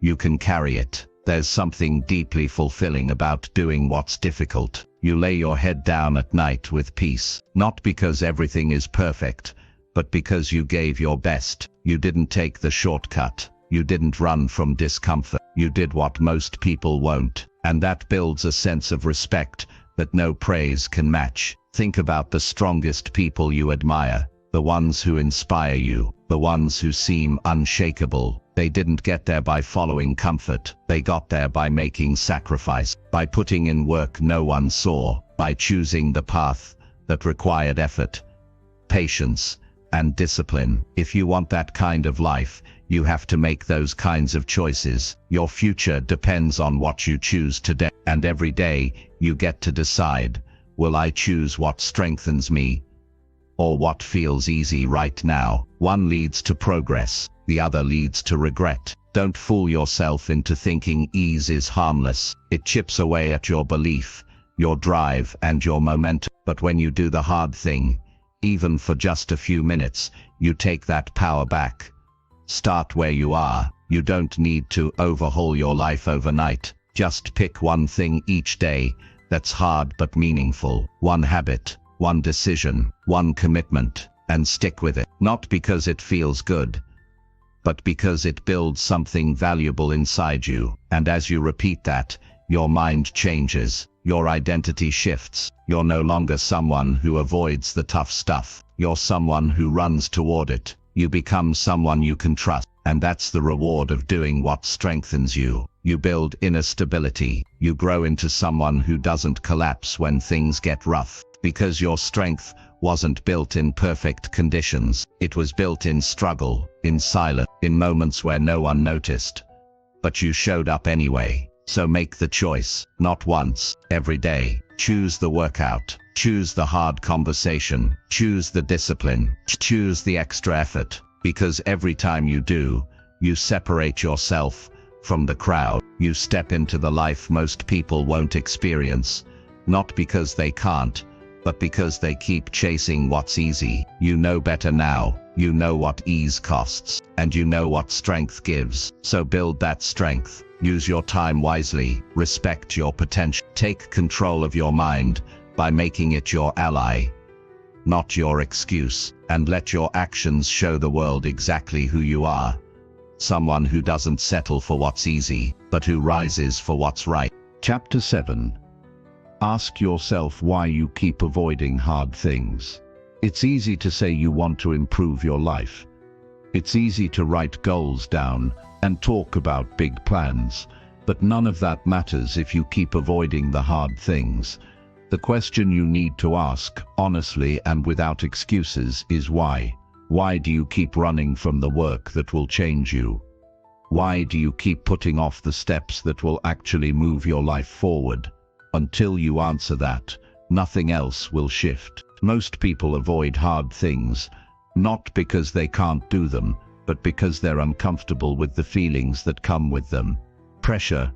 you can carry it. There's something deeply fulfilling about doing what's difficult. You lay your head down at night with peace, not because everything is perfect, but because you gave your best. You didn't take the shortcut. You didn't run from discomfort. You did what most people won't. And that builds a sense of respect that no praise can match. Think about the strongest people you admire, the ones who inspire you, the ones who seem unshakable. They didn't get there by following comfort. They got there by making sacrifice, by putting in work no one saw, by choosing the path that required effort, patience, and discipline. If you want that kind of life, you have to make those kinds of choices. Your future depends on what you choose today. And every day, you get to decide, will I choose what strengthens me, or what feels easy right now? One leads to progress, the other leads to regret. Don't fool yourself into thinking ease is harmless. It chips away at your belief, your drive, and your momentum. But when you do the hard thing, even for just a few minutes, you take that power back. Start where you are. You don't need to overhaul your life overnight. Just pick one thing each day that's hard but meaningful. One habit, one decision, one commitment, and stick with it. Not because it feels good, but because it builds something valuable inside you. And as you repeat that, your mind changes, your identity shifts. You're no longer someone who avoids the tough stuff. You're someone who runs toward it. You become someone you can trust. And that's the reward of doing what strengthens you. You build inner stability. You grow into someone who doesn't collapse when things get rough. Because your strength wasn't built in perfect conditions. It was built in struggle, in silence, in moments where no one noticed. But you showed up anyway. So make the choice, not once, every day. Choose the workout. Choose the hard conversation. Choose the discipline. Choose the extra effort. Because every time you do, you separate yourself from the crowd. You step into the life most people won't experience. Not because they can't, but because they keep chasing what's easy. You know better now. You know what ease costs, and you know what strength gives. So build that strength. Use your time wisely. Respect your potential. Take control of your mind by making it your ally, not your excuse. And let your actions show the world exactly who you are. Someone who doesn't settle for what's easy, but who rises for what's right. Chapter 7. Ask yourself why you keep avoiding hard things. It's easy to say you want to improve your life. It's easy to write goals down and talk about big plans, but none of that matters if you keep avoiding the hard things. The question you need to ask, honestly and without excuses, is why. Why do you keep running from the work that will change you? Why do you keep putting off the steps that will actually move your life forward? Until you answer that, nothing else will shift. Most people avoid hard things, not because they can't do them, but because they're uncomfortable with the feelings that come with them. Pressure,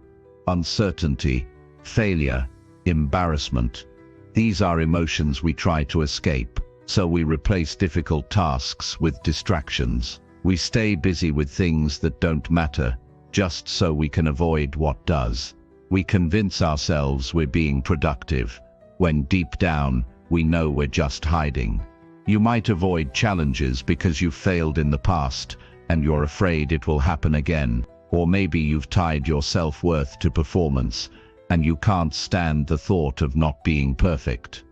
uncertainty, failure, embarrassment. These are emotions we try to escape, so we replace difficult tasks with distractions. We stay busy with things that don't matter, just so we can avoid what does. We convince ourselves we're being productive, when deep down, we know we're just hiding. You might avoid challenges because you've failed in the past, and you're afraid it will happen again. Or maybe you've tied your self-worth to performance, and you can't stand the thought of not being perfect.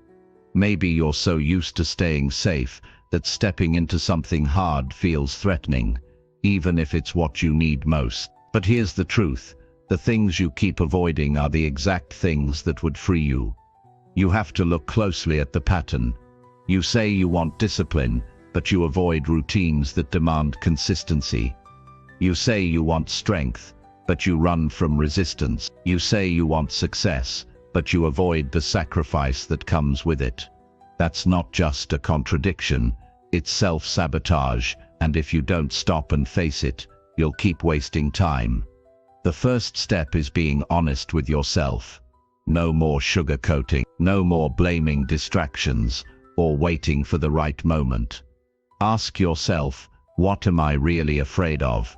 Maybe you're so used to staying safe that stepping into something hard feels threatening, even if it's what you need most. But here's the truth. The things you keep avoiding are the exact things that would free you. You have to look closely at the pattern. You say you want discipline, but you avoid routines that demand consistency. You say you want strength, but you run from resistance. You say you want success, but you avoid the sacrifice that comes with it. That's not just a contradiction, it's self-sabotage, and if you don't stop and face it, you'll keep wasting time. The first step is being honest with yourself. No more sugarcoating, no more blaming distractions, or waiting for the right moment. Ask yourself, what am I really afraid of?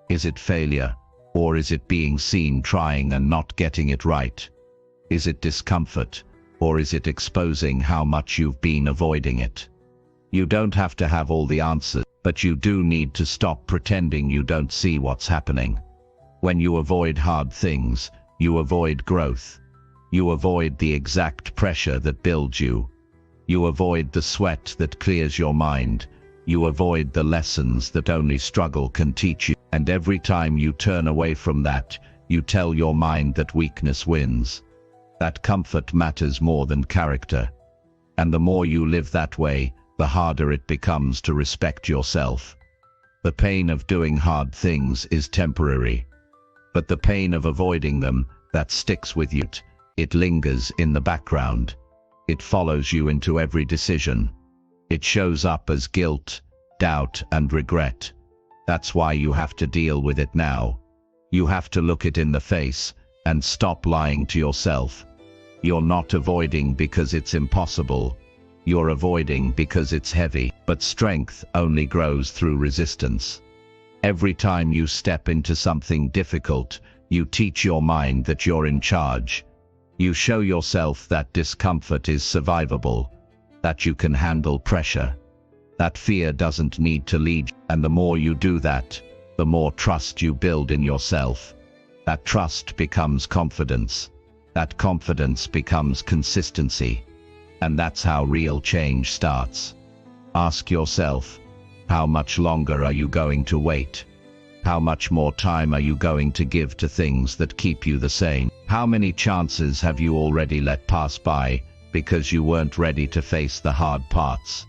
Is it failure, or is it being seen trying and not getting it right? Is it discomfort, or is it exposing how much you've been avoiding it? You don't have to have all the answers, but you do need to stop pretending you don't see what's happening. When you avoid hard things, you avoid growth. You avoid the exact pressure that builds you. You avoid the sweat that clears your mind. You avoid the lessons that only struggle can teach you. And every time you turn away from that, you tell your mind that weakness wins. That comfort matters more than character. And the more you live that way, the harder it becomes to respect yourself. The pain of doing hard things is temporary. But the pain of avoiding them, that sticks with you. It lingers in the background. It follows you into every decision. It shows up as guilt, doubt, and regret. That's why you have to deal with it now. You have to look it in the face and stop lying to yourself. You're not avoiding because it's impossible. You're avoiding because it's heavy. But strength only grows through resistance. Every time you step into something difficult, you teach your mind that you're in charge. You show yourself that discomfort is survivable, that you can handle pressure, that fear doesn't need to lead. And the more you do that, the more trust you build in yourself. That trust becomes confidence. That confidence becomes consistency. And that's how real change starts. Ask yourself, how much longer are you going to wait? How much more time are you going to give to things that keep you the same? How many chances have you already let pass by because you weren't ready to face the hard parts?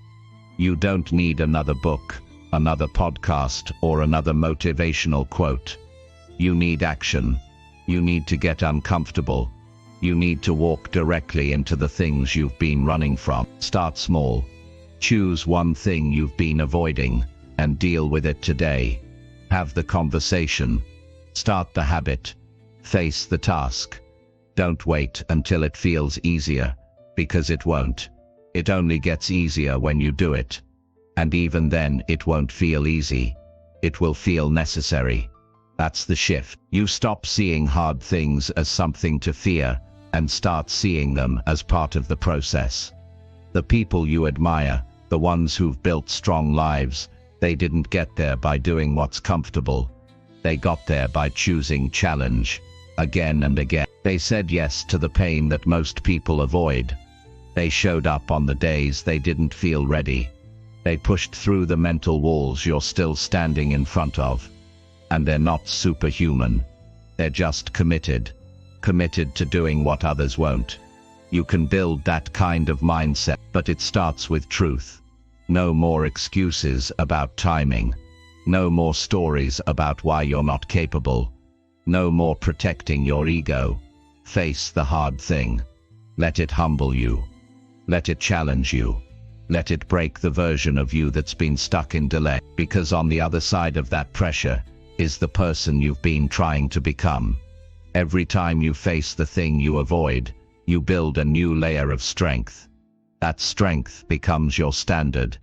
You don't need another book, another podcast, or another motivational quote. You need action. You need to get uncomfortable. You need to walk directly into the things you've been running from. Start small. Choose one thing you've been avoiding and deal with it today. Have the conversation. Start the habit. Face the task. Don't wait until it feels easier, because it won't. It only gets easier when you do it. And even then, it won't feel easy. It will feel necessary. That's the shift. You stop seeing hard things as something to fear and start seeing them as part of the process. The people you admire, the ones who've built strong lives, they didn't get there by doing what's comfortable. They got there by choosing challenge, again and again. They said yes to the pain that most people avoid. They showed up on the days they didn't feel ready. They pushed through the mental walls you're still standing in front of. And they're not superhuman. They're just committed. Committed to doing what others won't. You can build that kind of mindset, but it starts with truth. No more excuses about timing. No more stories about why you're not capable. No more protecting your ego. Face the hard thing. Let it humble you. Let it challenge you. Let it break the version of you that's been stuck in delay. Because on the other side of that pressure is the person you've been trying to become. Every time you face the thing you avoid, you build a new layer of strength. That strength becomes your standard.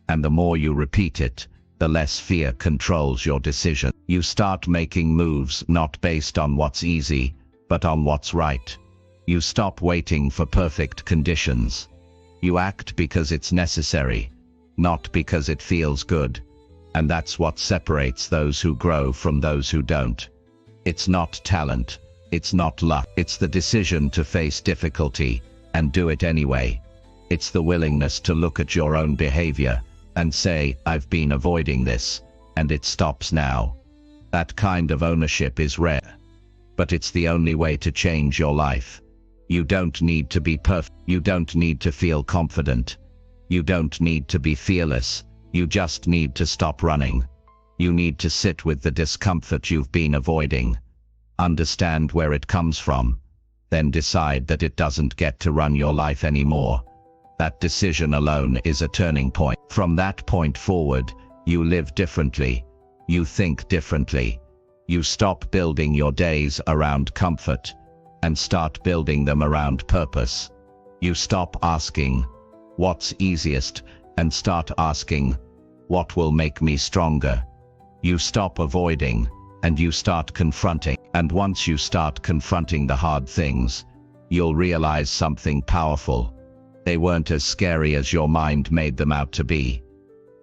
And the more you repeat it, the less fear controls your decision. You start making moves not based on what's easy, but on what's right. You stop waiting for perfect conditions. You act because it's necessary, not because it feels good. And that's what separates those who grow from those who don't. It's not talent. It's not luck. It's the decision to face difficulty and do it anyway. It's the willingness to look at your own behavior and say, "I've been avoiding this, and it stops now." That kind of ownership is rare, but it's the only way to change your life. You don't need to be perfect. You don't need to feel confident. You don't need to be fearless. You just need to stop running. You need to sit with the discomfort you've been avoiding, understand where it comes from, then decide that it doesn't get to run your life anymore. That decision alone is a turning point. From that point forward, you live differently. You think differently. You stop building your days around comfort and start building them around purpose. You stop asking, "What's easiest?" and start asking, "What will make me stronger?" You stop avoiding and you start confronting. And once you start confronting the hard things, you'll realize something powerful. They weren't as scary as your mind made them out to be.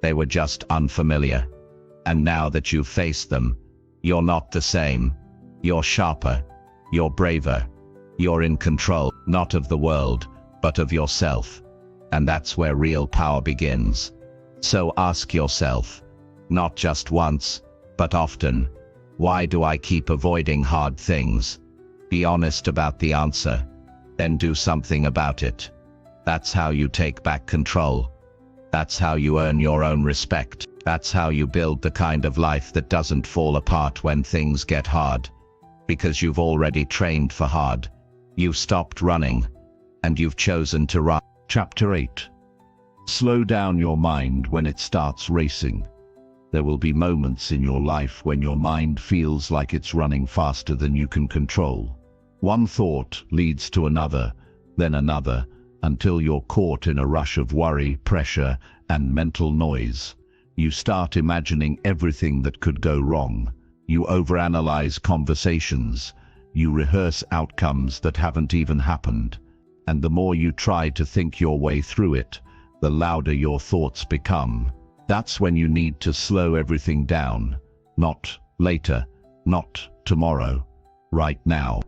They were just unfamiliar. And now that you've faced them, you're not the same. You're sharper. You're braver. You're in control, not of the world, but of yourself. And that's where real power begins. So ask yourself, not just once, but often, why do I keep avoiding hard things? Be honest about the answer, then do something about it. That's how you take back control. That's how you earn your own respect. That's how you build the kind of life that doesn't fall apart when things get hard. Because you've already trained for hard. You've stopped running, and you've chosen to run. Chapter 8. Slow down your mind when it starts racing. There will be moments in your life when your mind feels like it's running faster than you can control. One thought leads to another, then another, until you're caught in a rush of worry, pressure, and mental noise. You start imagining everything that could go wrong. You overanalyze conversations. You rehearse outcomes that haven't even happened. And the more you try to think your way through it, the louder your thoughts become. That's when you need to slow everything down. Not later, not tomorrow, right now.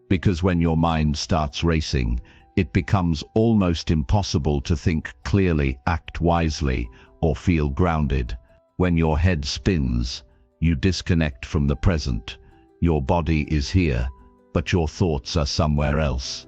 Because when your mind starts racing, it becomes almost impossible to think clearly, act wisely, or feel grounded. When your head spins, you disconnect from the present. Your body is here, but your thoughts are somewhere else.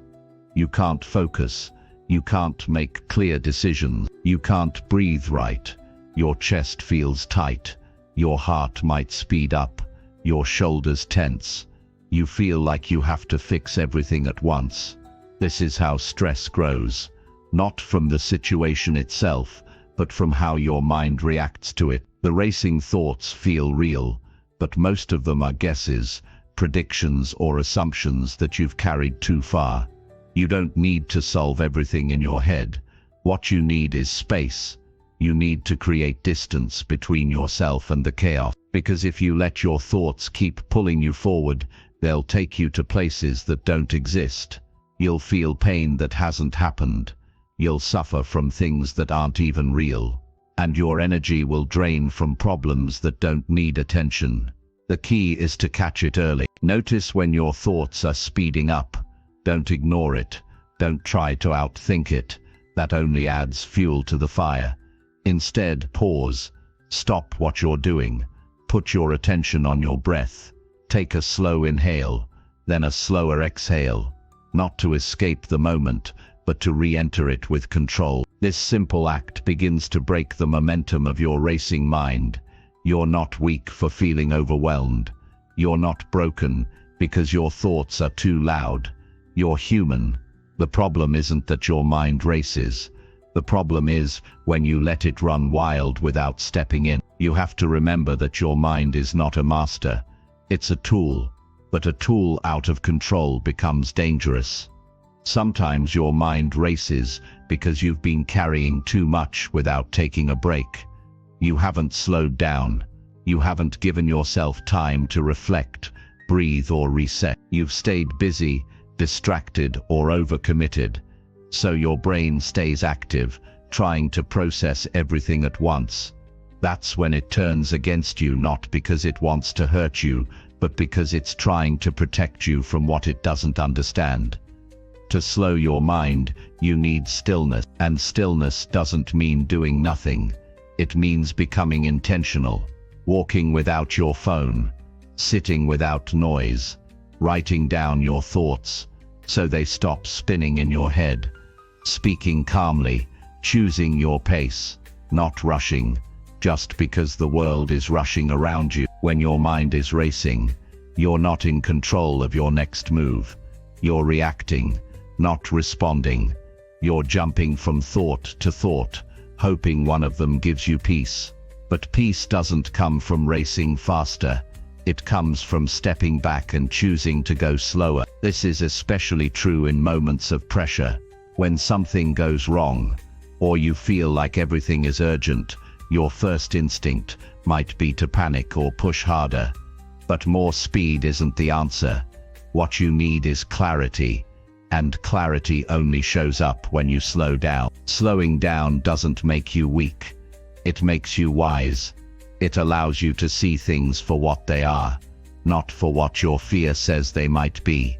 You can't focus. You can't make clear decisions. You can't breathe right. Your chest feels tight. Your heart might speed up. Your shoulders tense. You feel like you have to fix everything at once. This is how stress grows, not from the situation itself, but from how your mind reacts to it. The racing thoughts feel real, but most of them are guesses, predictions, or assumptions that you've carried too far. You don't need to solve everything in your head. What you need is space. You need to create distance between yourself and the chaos. Because if you let your thoughts keep pulling you forward, they'll take you to places that don't exist. You'll feel pain that hasn't happened. You'll suffer from things that aren't even real. And your energy will drain from problems that don't need attention. The key is to catch it early. Notice when your thoughts are speeding up. Don't ignore it. Don't try to outthink it. That only adds fuel to the fire. Instead, pause. Stop what you're doing. Put your attention on your breath. Take a slow inhale, then a slower exhale. Not to escape the moment, but to re-enter it with control. This simple act begins to break the momentum of your racing mind. You're not weak for feeling overwhelmed. You're not broken because your thoughts are too loud. You're human. The problem isn't that your mind races. The problem is when you let it run wild without stepping in. You have to remember that your mind is not a master. It's a tool, but a tool out of control becomes dangerous. Sometimes your mind races because you've been carrying too much without taking a break. You haven't slowed down. You haven't given yourself time to reflect, breathe, or reset. You've stayed busy, distracted, or overcommitted. So your brain stays active, trying to process everything at once. That's when it turns against you, not because it wants to hurt you, but because it's trying to protect you from what it doesn't understand. To slow your mind, you need stillness, and stillness doesn't mean doing nothing. It means becoming intentional, walking without your phone, sitting without noise, writing down your thoughts so they stop spinning in your head, speaking calmly, choosing your pace, not rushing, just because the world is rushing around you. When your mind is racing, you're not in control of your next move. You're reacting, not responding. You're jumping from thought to thought, hoping one of them gives you peace. But peace doesn't come from racing faster. It comes from stepping back and choosing to go slower. This is especially true in moments of pressure. When something goes wrong, or you feel like everything is urgent, your first instinct might be to panic or push harder. But more speed isn't the answer. What you need is clarity. And clarity only shows up when you slow down. Slowing down doesn't make you weak. It makes you wise. It allows you to see things for what they are, not for what your fear says they might be.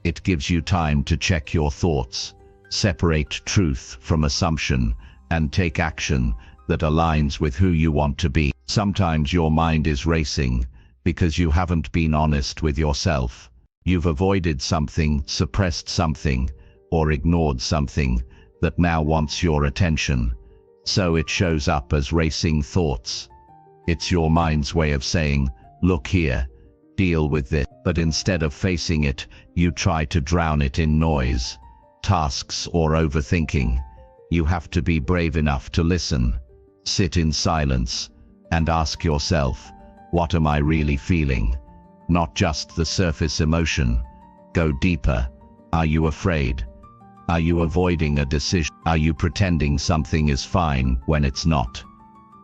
It gives you time to check your thoughts, separate truth from assumption, and take action that aligns with who you want to be. Sometimes your mind is racing because you haven't been honest with yourself. You've avoided something, suppressed something, or ignored something that now wants your attention. So it shows up as racing thoughts. It's your mind's way of saying, look here, deal with this. But instead of facing it, you try to drown it in noise, tasks, or overthinking. You have to be brave enough to listen, sit in silence, and ask yourself, what am I really feeling? Not just the surface emotion. Go deeper. Are you afraid? Are you avoiding a decision? Are you pretending something is fine when it's not?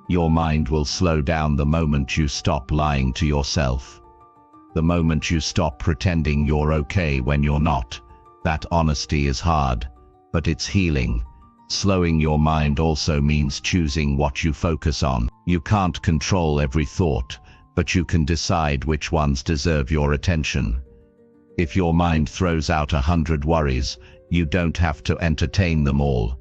Your mind will slow down the moment you stop lying to yourself. The moment you stop pretending you're okay when you're not. That honesty is hard, but it's healing. Slowing your mind also means choosing what you focus on. You can't control every thought, but you can decide which ones deserve your attention. If your mind throws out 100 worries, you don't have to entertain them all.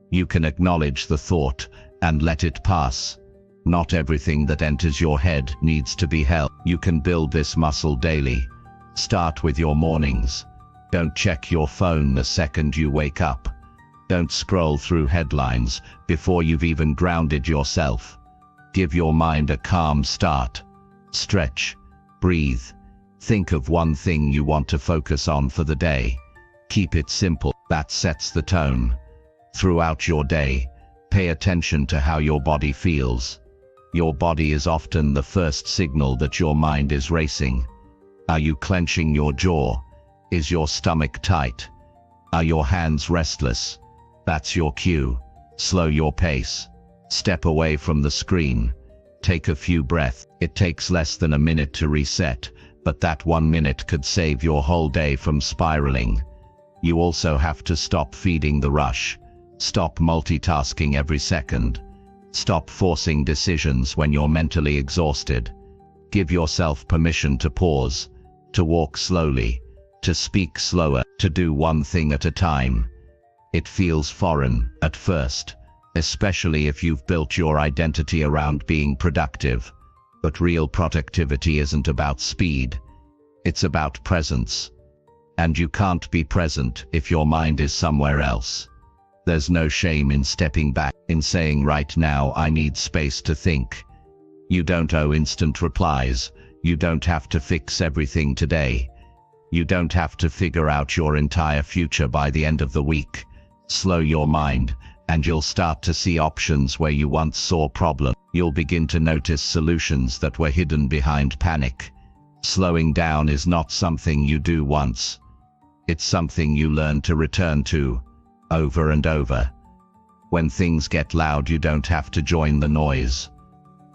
You can acknowledge the thought and let it pass. Not everything that enters your head needs to be held. You can build this muscle daily. Start with your mornings. Don't check your phone the second you wake up. Don't scroll through headlines before you've even grounded yourself. Give your mind a calm start. Stretch, breathe, think of one thing you want to focus on for the day. Keep it simple. That sets the tone. Throughout your day, pay attention to how your body feels. Your body is often the first signal that your mind is racing. Are you clenching your jaw? Is your stomach tight? Are your hands restless? That's your cue. Slow your pace. Step away from the screen. Take a few breaths. It takes less than a minute to reset, but that 1 minute could save your whole day from spiraling. You also have to stop feeding the rush. Stop multitasking every second. Stop forcing decisions when you're mentally exhausted. Give yourself permission to pause, to walk slowly, to speak slower, to do one thing at a time. It feels foreign at first, especially if you've built your identity around being productive. But real productivity isn't about speed. It's about presence. And you can't be present if your mind is somewhere else. There's no shame in stepping back, in saying right now I need space to think. You don't owe instant replies. You don't have to fix everything today. You don't have to figure out your entire future by the end of the week. Slow your mind, and you'll start to see options where you once saw problems. You'll begin to notice solutions that were hidden behind panic. Slowing down is not something you do once. It's something you learn to return to, over and over. When things get loud, you don't have to join the noise.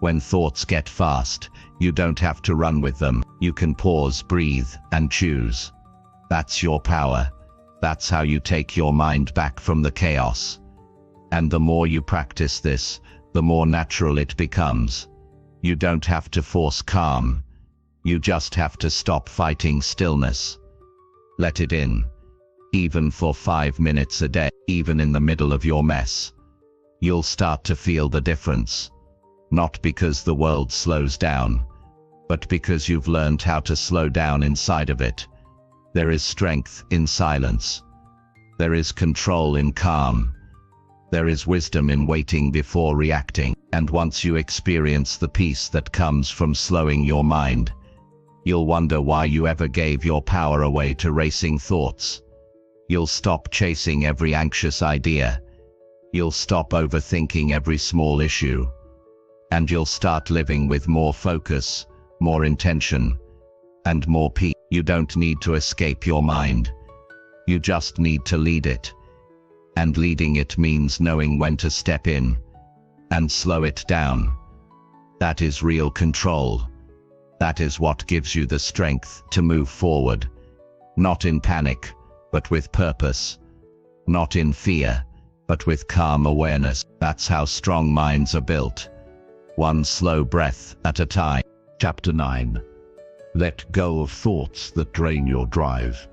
When thoughts get fast, you don't have to run with them. You can pause, breathe, and choose. That's your power. That's how you take your mind back from the chaos. And the more you practice this, the more natural it becomes. You don't have to force calm. You just have to stop fighting stillness. Let it in. Even for 5 minutes a day, even in the middle of your mess. you'll start to feel the difference. Not because the world slows down, but because you've learned how to slow down inside of it. There is strength in silence. There is control in calm. There is wisdom in waiting before reacting. And once you experience the peace that comes from slowing your mind, you'll wonder why you ever gave your power away to racing thoughts. You'll stop chasing every anxious idea. You'll stop overthinking every small issue. And you'll start living with more focus, more intention, and more peace. You don't need to escape your mind. You just need to lead it. And leading it means knowing when to step in and slow it down. That is real control. That is what gives you the strength to move forward. Not in panic, but with purpose. Not in fear, but with calm awareness. That's how strong minds are built. One slow breath at a time. Chapter 9. Let go of thoughts that drain your drive.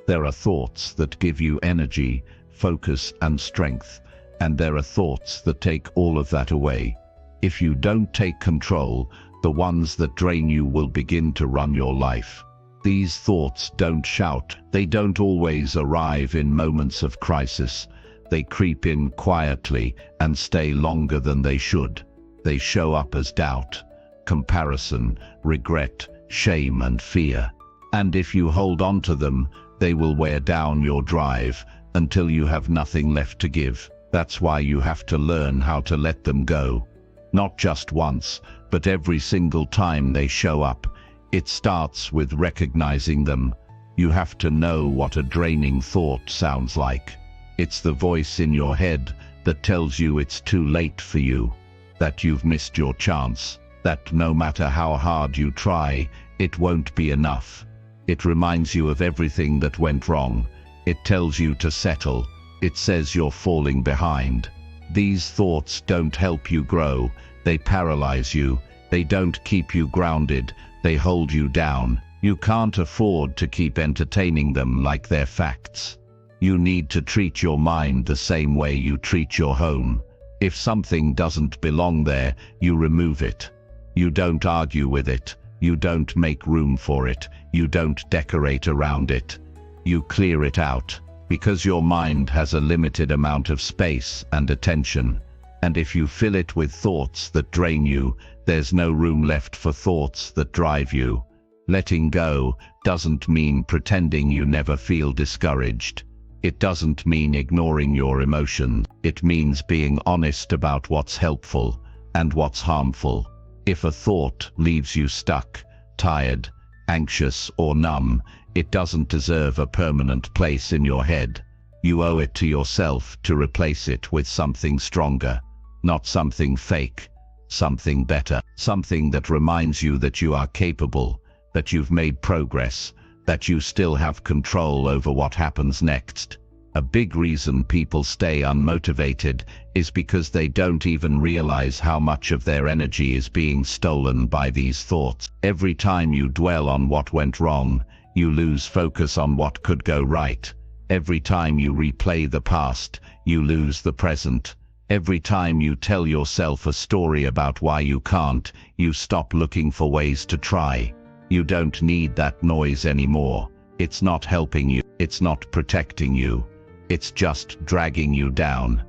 There are thoughts that give you energy, focus, and strength, and there are thoughts that take all of that away. If you don't take control, the ones that drain you will begin to run your life. These thoughts don't shout. They don't always arrive in moments of crisis. They creep in quietly and stay longer than they should. They show up as doubt, comparison, regret, shame, and fear. And if you hold on to them, they will wear down your drive until you have nothing left to give. That's why you have to learn how to let them go. Not just once, but every single time they show up. It starts with recognizing them. You have to know what a draining thought sounds like. It's the voice in your head that tells you it's too late for you, that you've missed your chance, that no matter how hard you try, it won't be enough. It reminds you of everything that went wrong. It tells you to settle. It says you're falling behind. These thoughts don't help you grow. They paralyze you. They don't keep you grounded. They hold you down. You can't afford to keep entertaining them like they're facts. You need to treat your mind the same way you treat your home. If something doesn't belong there, you remove it. You don't argue with it. You don't make room for it. You don't decorate around it. You clear it out, because your mind has a limited amount of space and attention. And if you fill it with thoughts that drain you, there's no room left for thoughts that drive you. Letting go doesn't mean pretending you never feel discouraged. It doesn't mean ignoring your emotions. It means being honest about what's helpful and what's harmful. If a thought leaves you stuck, tired, anxious, or numb, it doesn't deserve a permanent place in your head. You owe it to yourself to replace it with something stronger. Not something fake, something better. Something that reminds you that you are capable, that you've made progress, that you still have control over what happens next. A big reason people stay unmotivated is because they don't even realize how much of their energy is being stolen by these thoughts. Every time you dwell on what went wrong, you lose focus on what could go right. Every time you replay the past, you lose the present. Every time you tell yourself a story about why you can't, you stop looking for ways to try. You don't need that noise anymore. It's not helping you. It's not protecting you. It's just dragging you down.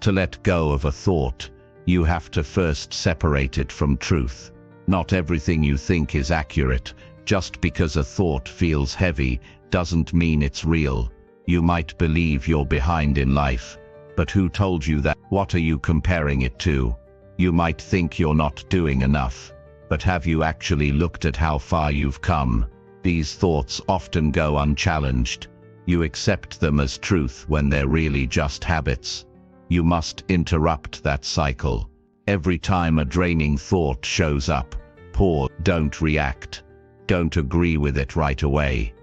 To let go of a thought, you have to first separate it from truth. Not everything you think is accurate. Just because a thought feels heavy doesn't mean it's real. You might believe you're behind in life, but who told you that? What are you comparing it to? You might think you're not doing enough, but have you actually looked at how far you've come? These thoughts often go unchallenged. You accept them as truth when they're really just habits. You must interrupt that cycle. Every time a draining thought shows up, pause. Don't react. Don't agree with it right away.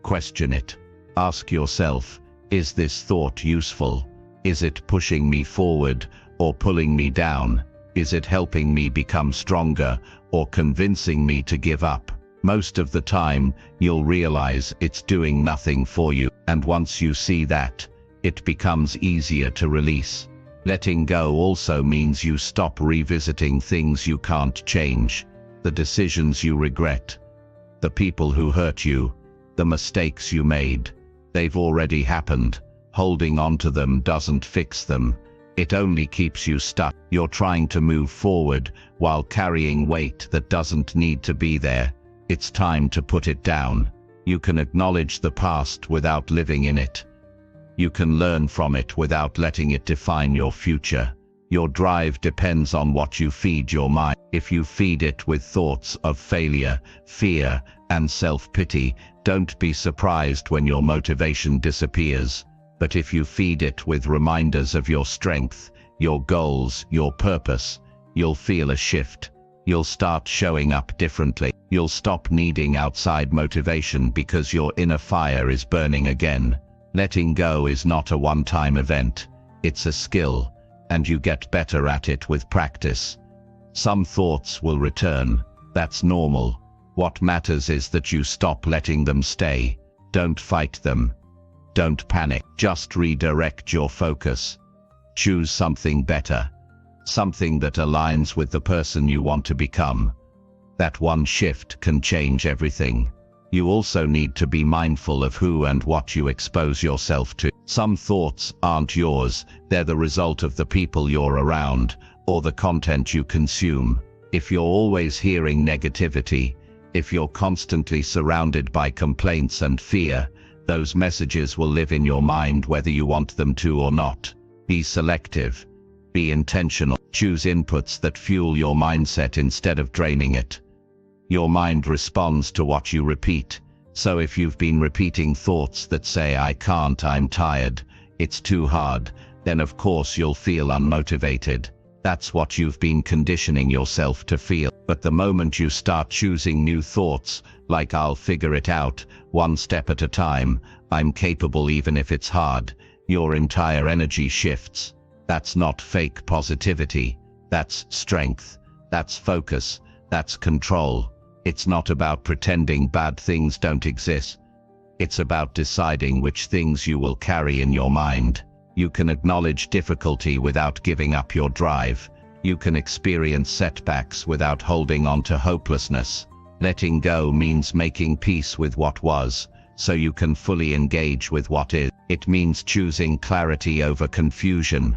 Question it. Ask yourself, is this thought useful? Is it pushing me forward or pulling me down? Is it helping me become stronger or convincing me to give up? Most of the time, you'll realize it's doing nothing for you, and once you see that, it becomes easier to release. Letting go also means you stop revisiting things you can't change, the decisions you regret, the people who hurt you, the mistakes you made. They've already happened. Holding on to them doesn't fix them. It only keeps you stuck. You're trying to move forward while carrying weight that doesn't need to be there. It's time to put it down. You can acknowledge the past without living in it. You can learn from it without letting it define your future. Your drive depends on what you feed your mind. If you feed it with thoughts of failure, fear, and self-pity, don't be surprised when your motivation disappears. But if you feed it with reminders of your strength, your goals, your purpose, you'll feel a shift. You'll start showing up differently. You'll stop needing outside motivation because your inner fire is burning again. Letting go is not a one-time event. It's a skill, and you get better at it with practice. Some thoughts will return. That's normal. What matters is that you stop letting them stay. Don't fight them. Don't panic. Just redirect your focus. Choose something better. Something that aligns with the person you want to become. That one shift can change everything. You also need to be mindful of who and what you expose yourself to. Some thoughts aren't yours. They're the result of the people you're around, or the content you consume. If you're always hearing negativity, if you're constantly surrounded by complaints and fear, those messages will live in your mind whether you want them to or not. Be selective. Be intentional. Choose inputs that fuel your mindset instead of draining it. Your mind responds to what you repeat. So if you've been repeating thoughts that say, "I can't, I'm tired, it's too hard," then of course you'll feel unmotivated. That's what you've been conditioning yourself to feel. But the moment you start choosing new thoughts, like "I'll figure it out, one step at a time, I'm capable even if it's hard," your entire energy shifts. That's not fake positivity. That's strength. That's focus. That's control. It's not about pretending bad things don't exist. It's about deciding which things you will carry in your mind. You can acknowledge difficulty without giving up your drive. You can experience setbacks without holding on to hopelessness. Letting go means making peace with what was, so you can fully engage with what is. It means choosing clarity over confusion,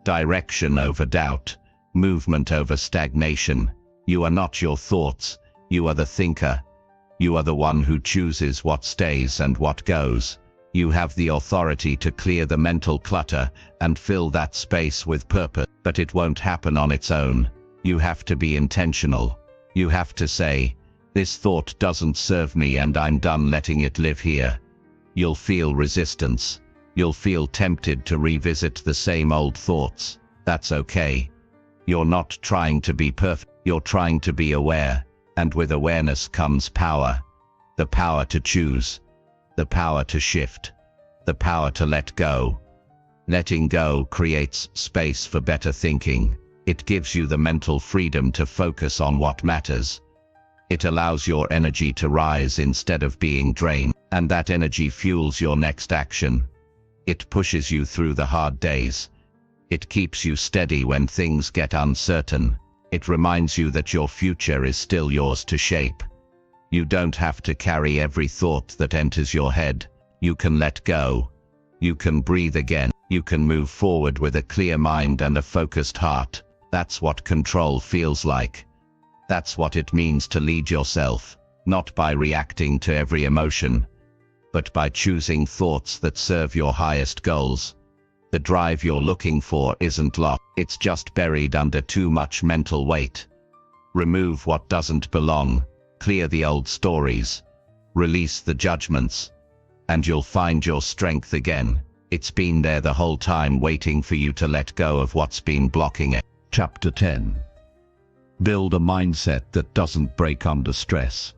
direction over doubt, movement over stagnation. You are not your thoughts. You are the thinker. You are the one who chooses what stays and what goes. You have the authority to clear the mental clutter and fill that space with purpose. But it won't happen on its own. You have to be intentional. You have to say, "This thought doesn't serve me and I'm done letting it live here." You'll feel resistance. You'll feel tempted to revisit the same old thoughts. That's okay. You're not trying to be perfect. You're trying to be aware. And with awareness comes power. The power to choose. The power to shift. The power to let go. Letting go creates space for better thinking. It gives you the mental freedom to focus on what matters. It allows your energy to rise instead of being drained. And that energy fuels your next action. It pushes you through the hard days. It keeps you steady when things get uncertain. It reminds you that your future is still yours to shape. You don't have to carry every thought that enters your head. You can let go. You can breathe again. You can move forward with a clear mind and a focused heart. That's what control feels like. That's what it means to lead yourself, not by reacting to every emotion, but by choosing thoughts that serve your highest goals. The drive you're looking for isn't lost. It's just buried under too much mental weight. Remove what doesn't belong. Clear the old stories. Release the judgments. And you'll find your strength again. It's been there the whole time, waiting for you to let go of what's been blocking it. Chapter 10. Build a mindset that doesn't break under stress.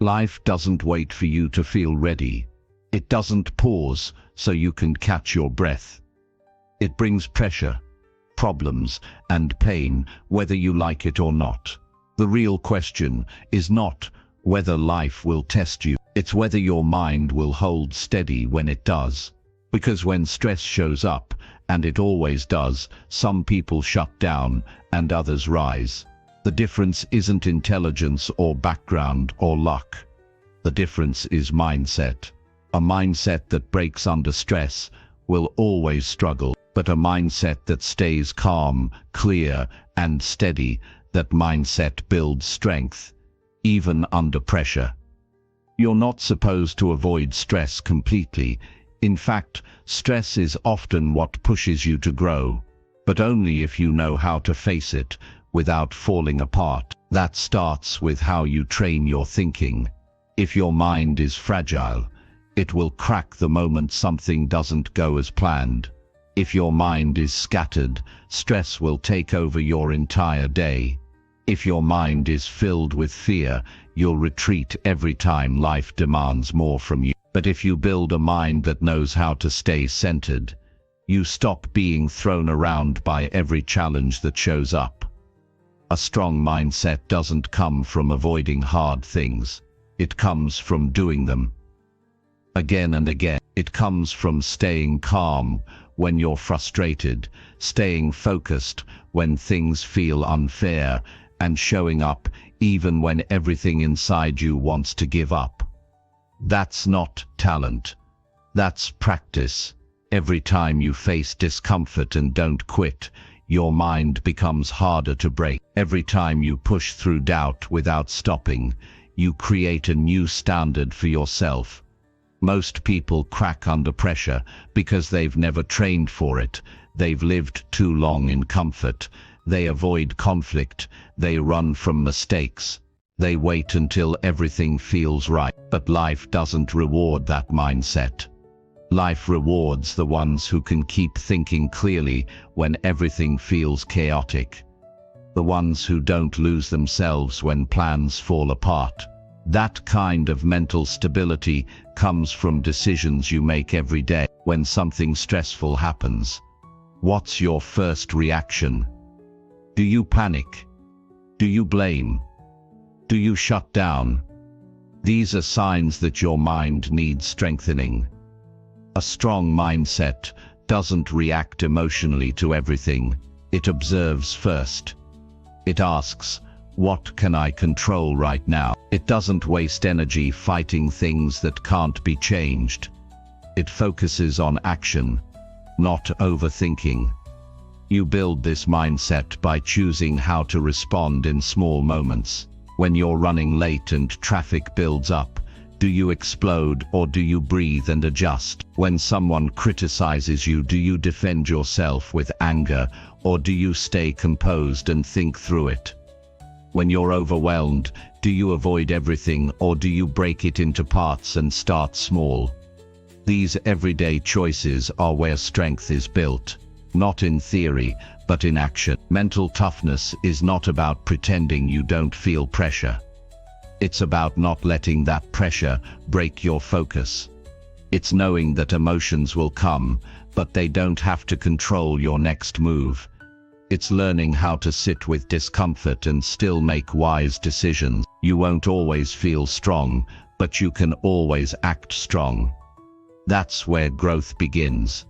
Life doesn't wait for you to feel ready. It doesn't pause so you can catch your breath. It brings pressure, problems, and pain, whether you like it or not. The real question is not whether life will test you, it's whether your mind will hold steady when it does. Because when stress shows up, and it always does. Some people shut down and others rise. The difference isn't intelligence or background or luck. The difference is mindset. A mindset that breaks under stress will always struggle, but a mindset that stays calm, clear, and steady, that mindset builds strength, even under pressure. You're not supposed to avoid stress completely. In fact, stress is often what pushes you to grow, but only if you know how to face it without falling apart. That starts with how you train your thinking. If your mind is fragile, it will crack the moment something doesn't go as planned. If your mind is scattered, stress will take over your entire day. If your mind is filled with fear, you'll retreat every time life demands more from you. But if you build a mind that knows how to stay centered, you stop being thrown around by every challenge that shows up. A strong mindset doesn't come from avoiding hard things. It comes from doing them again and again. It comes from staying calm when you're frustrated, staying focused when things feel unfair, and showing up even when everything inside you wants to give up. That's not talent. That's practice. Every time you face discomfort and don't quit, your mind becomes harder to break. Every time you push through doubt without stopping, you create a new standard for yourself. Most people crack under pressure because they've never trained for it. They've lived too long in comfort. They avoid conflict. They run from mistakes. They wait until everything feels right. But life doesn't reward that mindset. Life rewards the ones who can keep thinking clearly when everything feels chaotic. The ones who don't lose themselves when plans fall apart. That kind of mental stability comes from decisions you make every day. When something stressful happens, what's your first reaction? Do you panic? Do you blame? Do you shut down? These are signs that your mind needs strengthening. A strong mindset doesn't react emotionally to everything. It observes first. It asks, what can I control right now? It doesn't waste energy fighting things that can't be changed. It focuses on action, not overthinking. You build this mindset by choosing how to respond in small moments. When you're running late and traffic builds up, do you explode or do you breathe and adjust? When someone criticizes you, do you defend yourself with anger or do you stay composed and think through it? When you're overwhelmed, do you avoid everything or do you break it into parts and start small? These everyday choices are where strength is built, not in theory, but in action. Mental toughness is not about pretending you don't feel pressure. It's about not letting that pressure break your focus. It's knowing that emotions will come, but they don't have to control your next move. It's learning how to sit with discomfort and still make wise decisions. You won't always feel strong, but you can always act strong. That's where growth begins.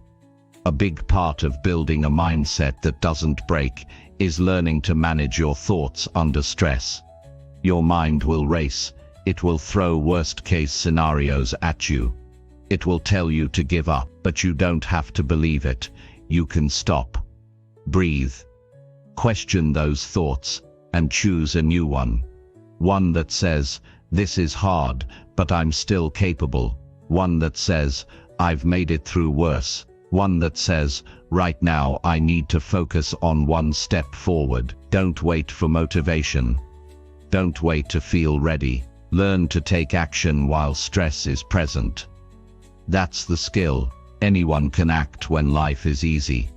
A big part of building a mindset that doesn't break is learning to manage your thoughts under stress. Your mind will race. It will throw worst-case scenarios at you. It will tell you to give up, but you don't have to believe it. You can stop. Breathe. Question those thoughts and choose a new one. One that says, this is hard, but I'm still capable. One that says, I've made it through worse. One that says, right now I need to focus on one step forward. Don't wait for motivation. Don't wait to feel ready. Learn to take action while stress is present. That's the skill. Anyone can act when life is easy.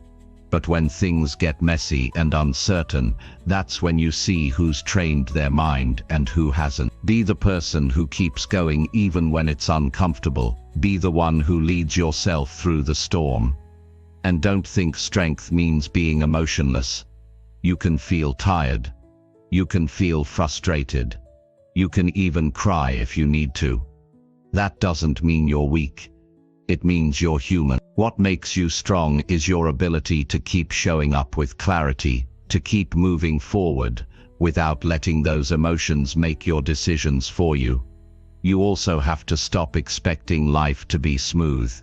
But when things get messy and uncertain, that's when you see who's trained their mind and who hasn't. Be the person who keeps going even when it's uncomfortable. Be the one who leads yourself through the storm. And don't think strength means being emotionless. You can feel tired. You can feel frustrated. You can even cry if you need to. That doesn't mean you're weak. It means you're human. What makes you strong is your ability to keep showing up with clarity, to keep moving forward, without letting those emotions make your decisions for you. You also have to stop expecting life to be smooth.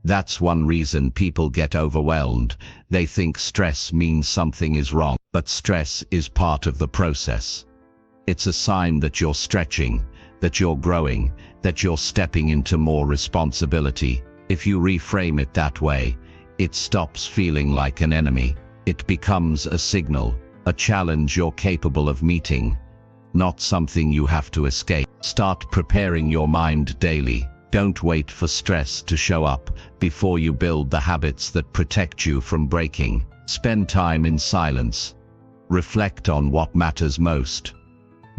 That's one reason people get overwhelmed. They think stress means something is wrong, but stress is part of the process. It's a sign that you're stretching, that you're growing, that you're stepping into more responsibility. If you reframe it that way, it stops feeling like an enemy. It becomes a signal, a challenge you're capable of meeting, not something you have to escape. Start preparing your mind daily. Don't wait for stress to show up before you build the habits that protect you from breaking. Spend time in silence. Reflect on what matters most.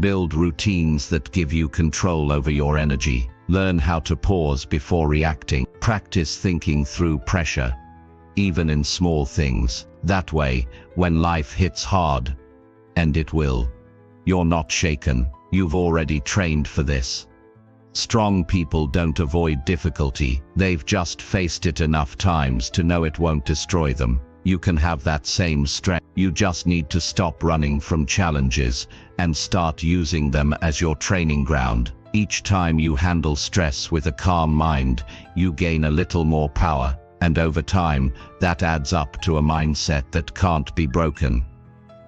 Build routines that give you control over your energy. Learn how to pause before reacting. Practice thinking through pressure, even in small things. That way, when life hits hard, and it will, you're not shaken. You've already trained for this. Strong people don't avoid difficulty. They've just faced it enough times to know it won't destroy them. You can have that same strength. You just need to stop running from challenges and start using them as your training ground. Each time you handle stress with a calm mind, you gain a little more power, and over time, that adds up to a mindset that can't be broken.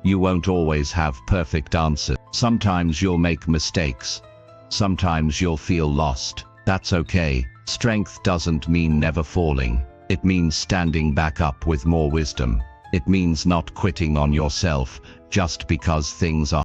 You won't always have perfect answers. Sometimes you'll make mistakes. Sometimes you'll feel lost. That's okay. Strength doesn't mean never falling. It means standing back up with more wisdom. It means not quitting on yourself just because things are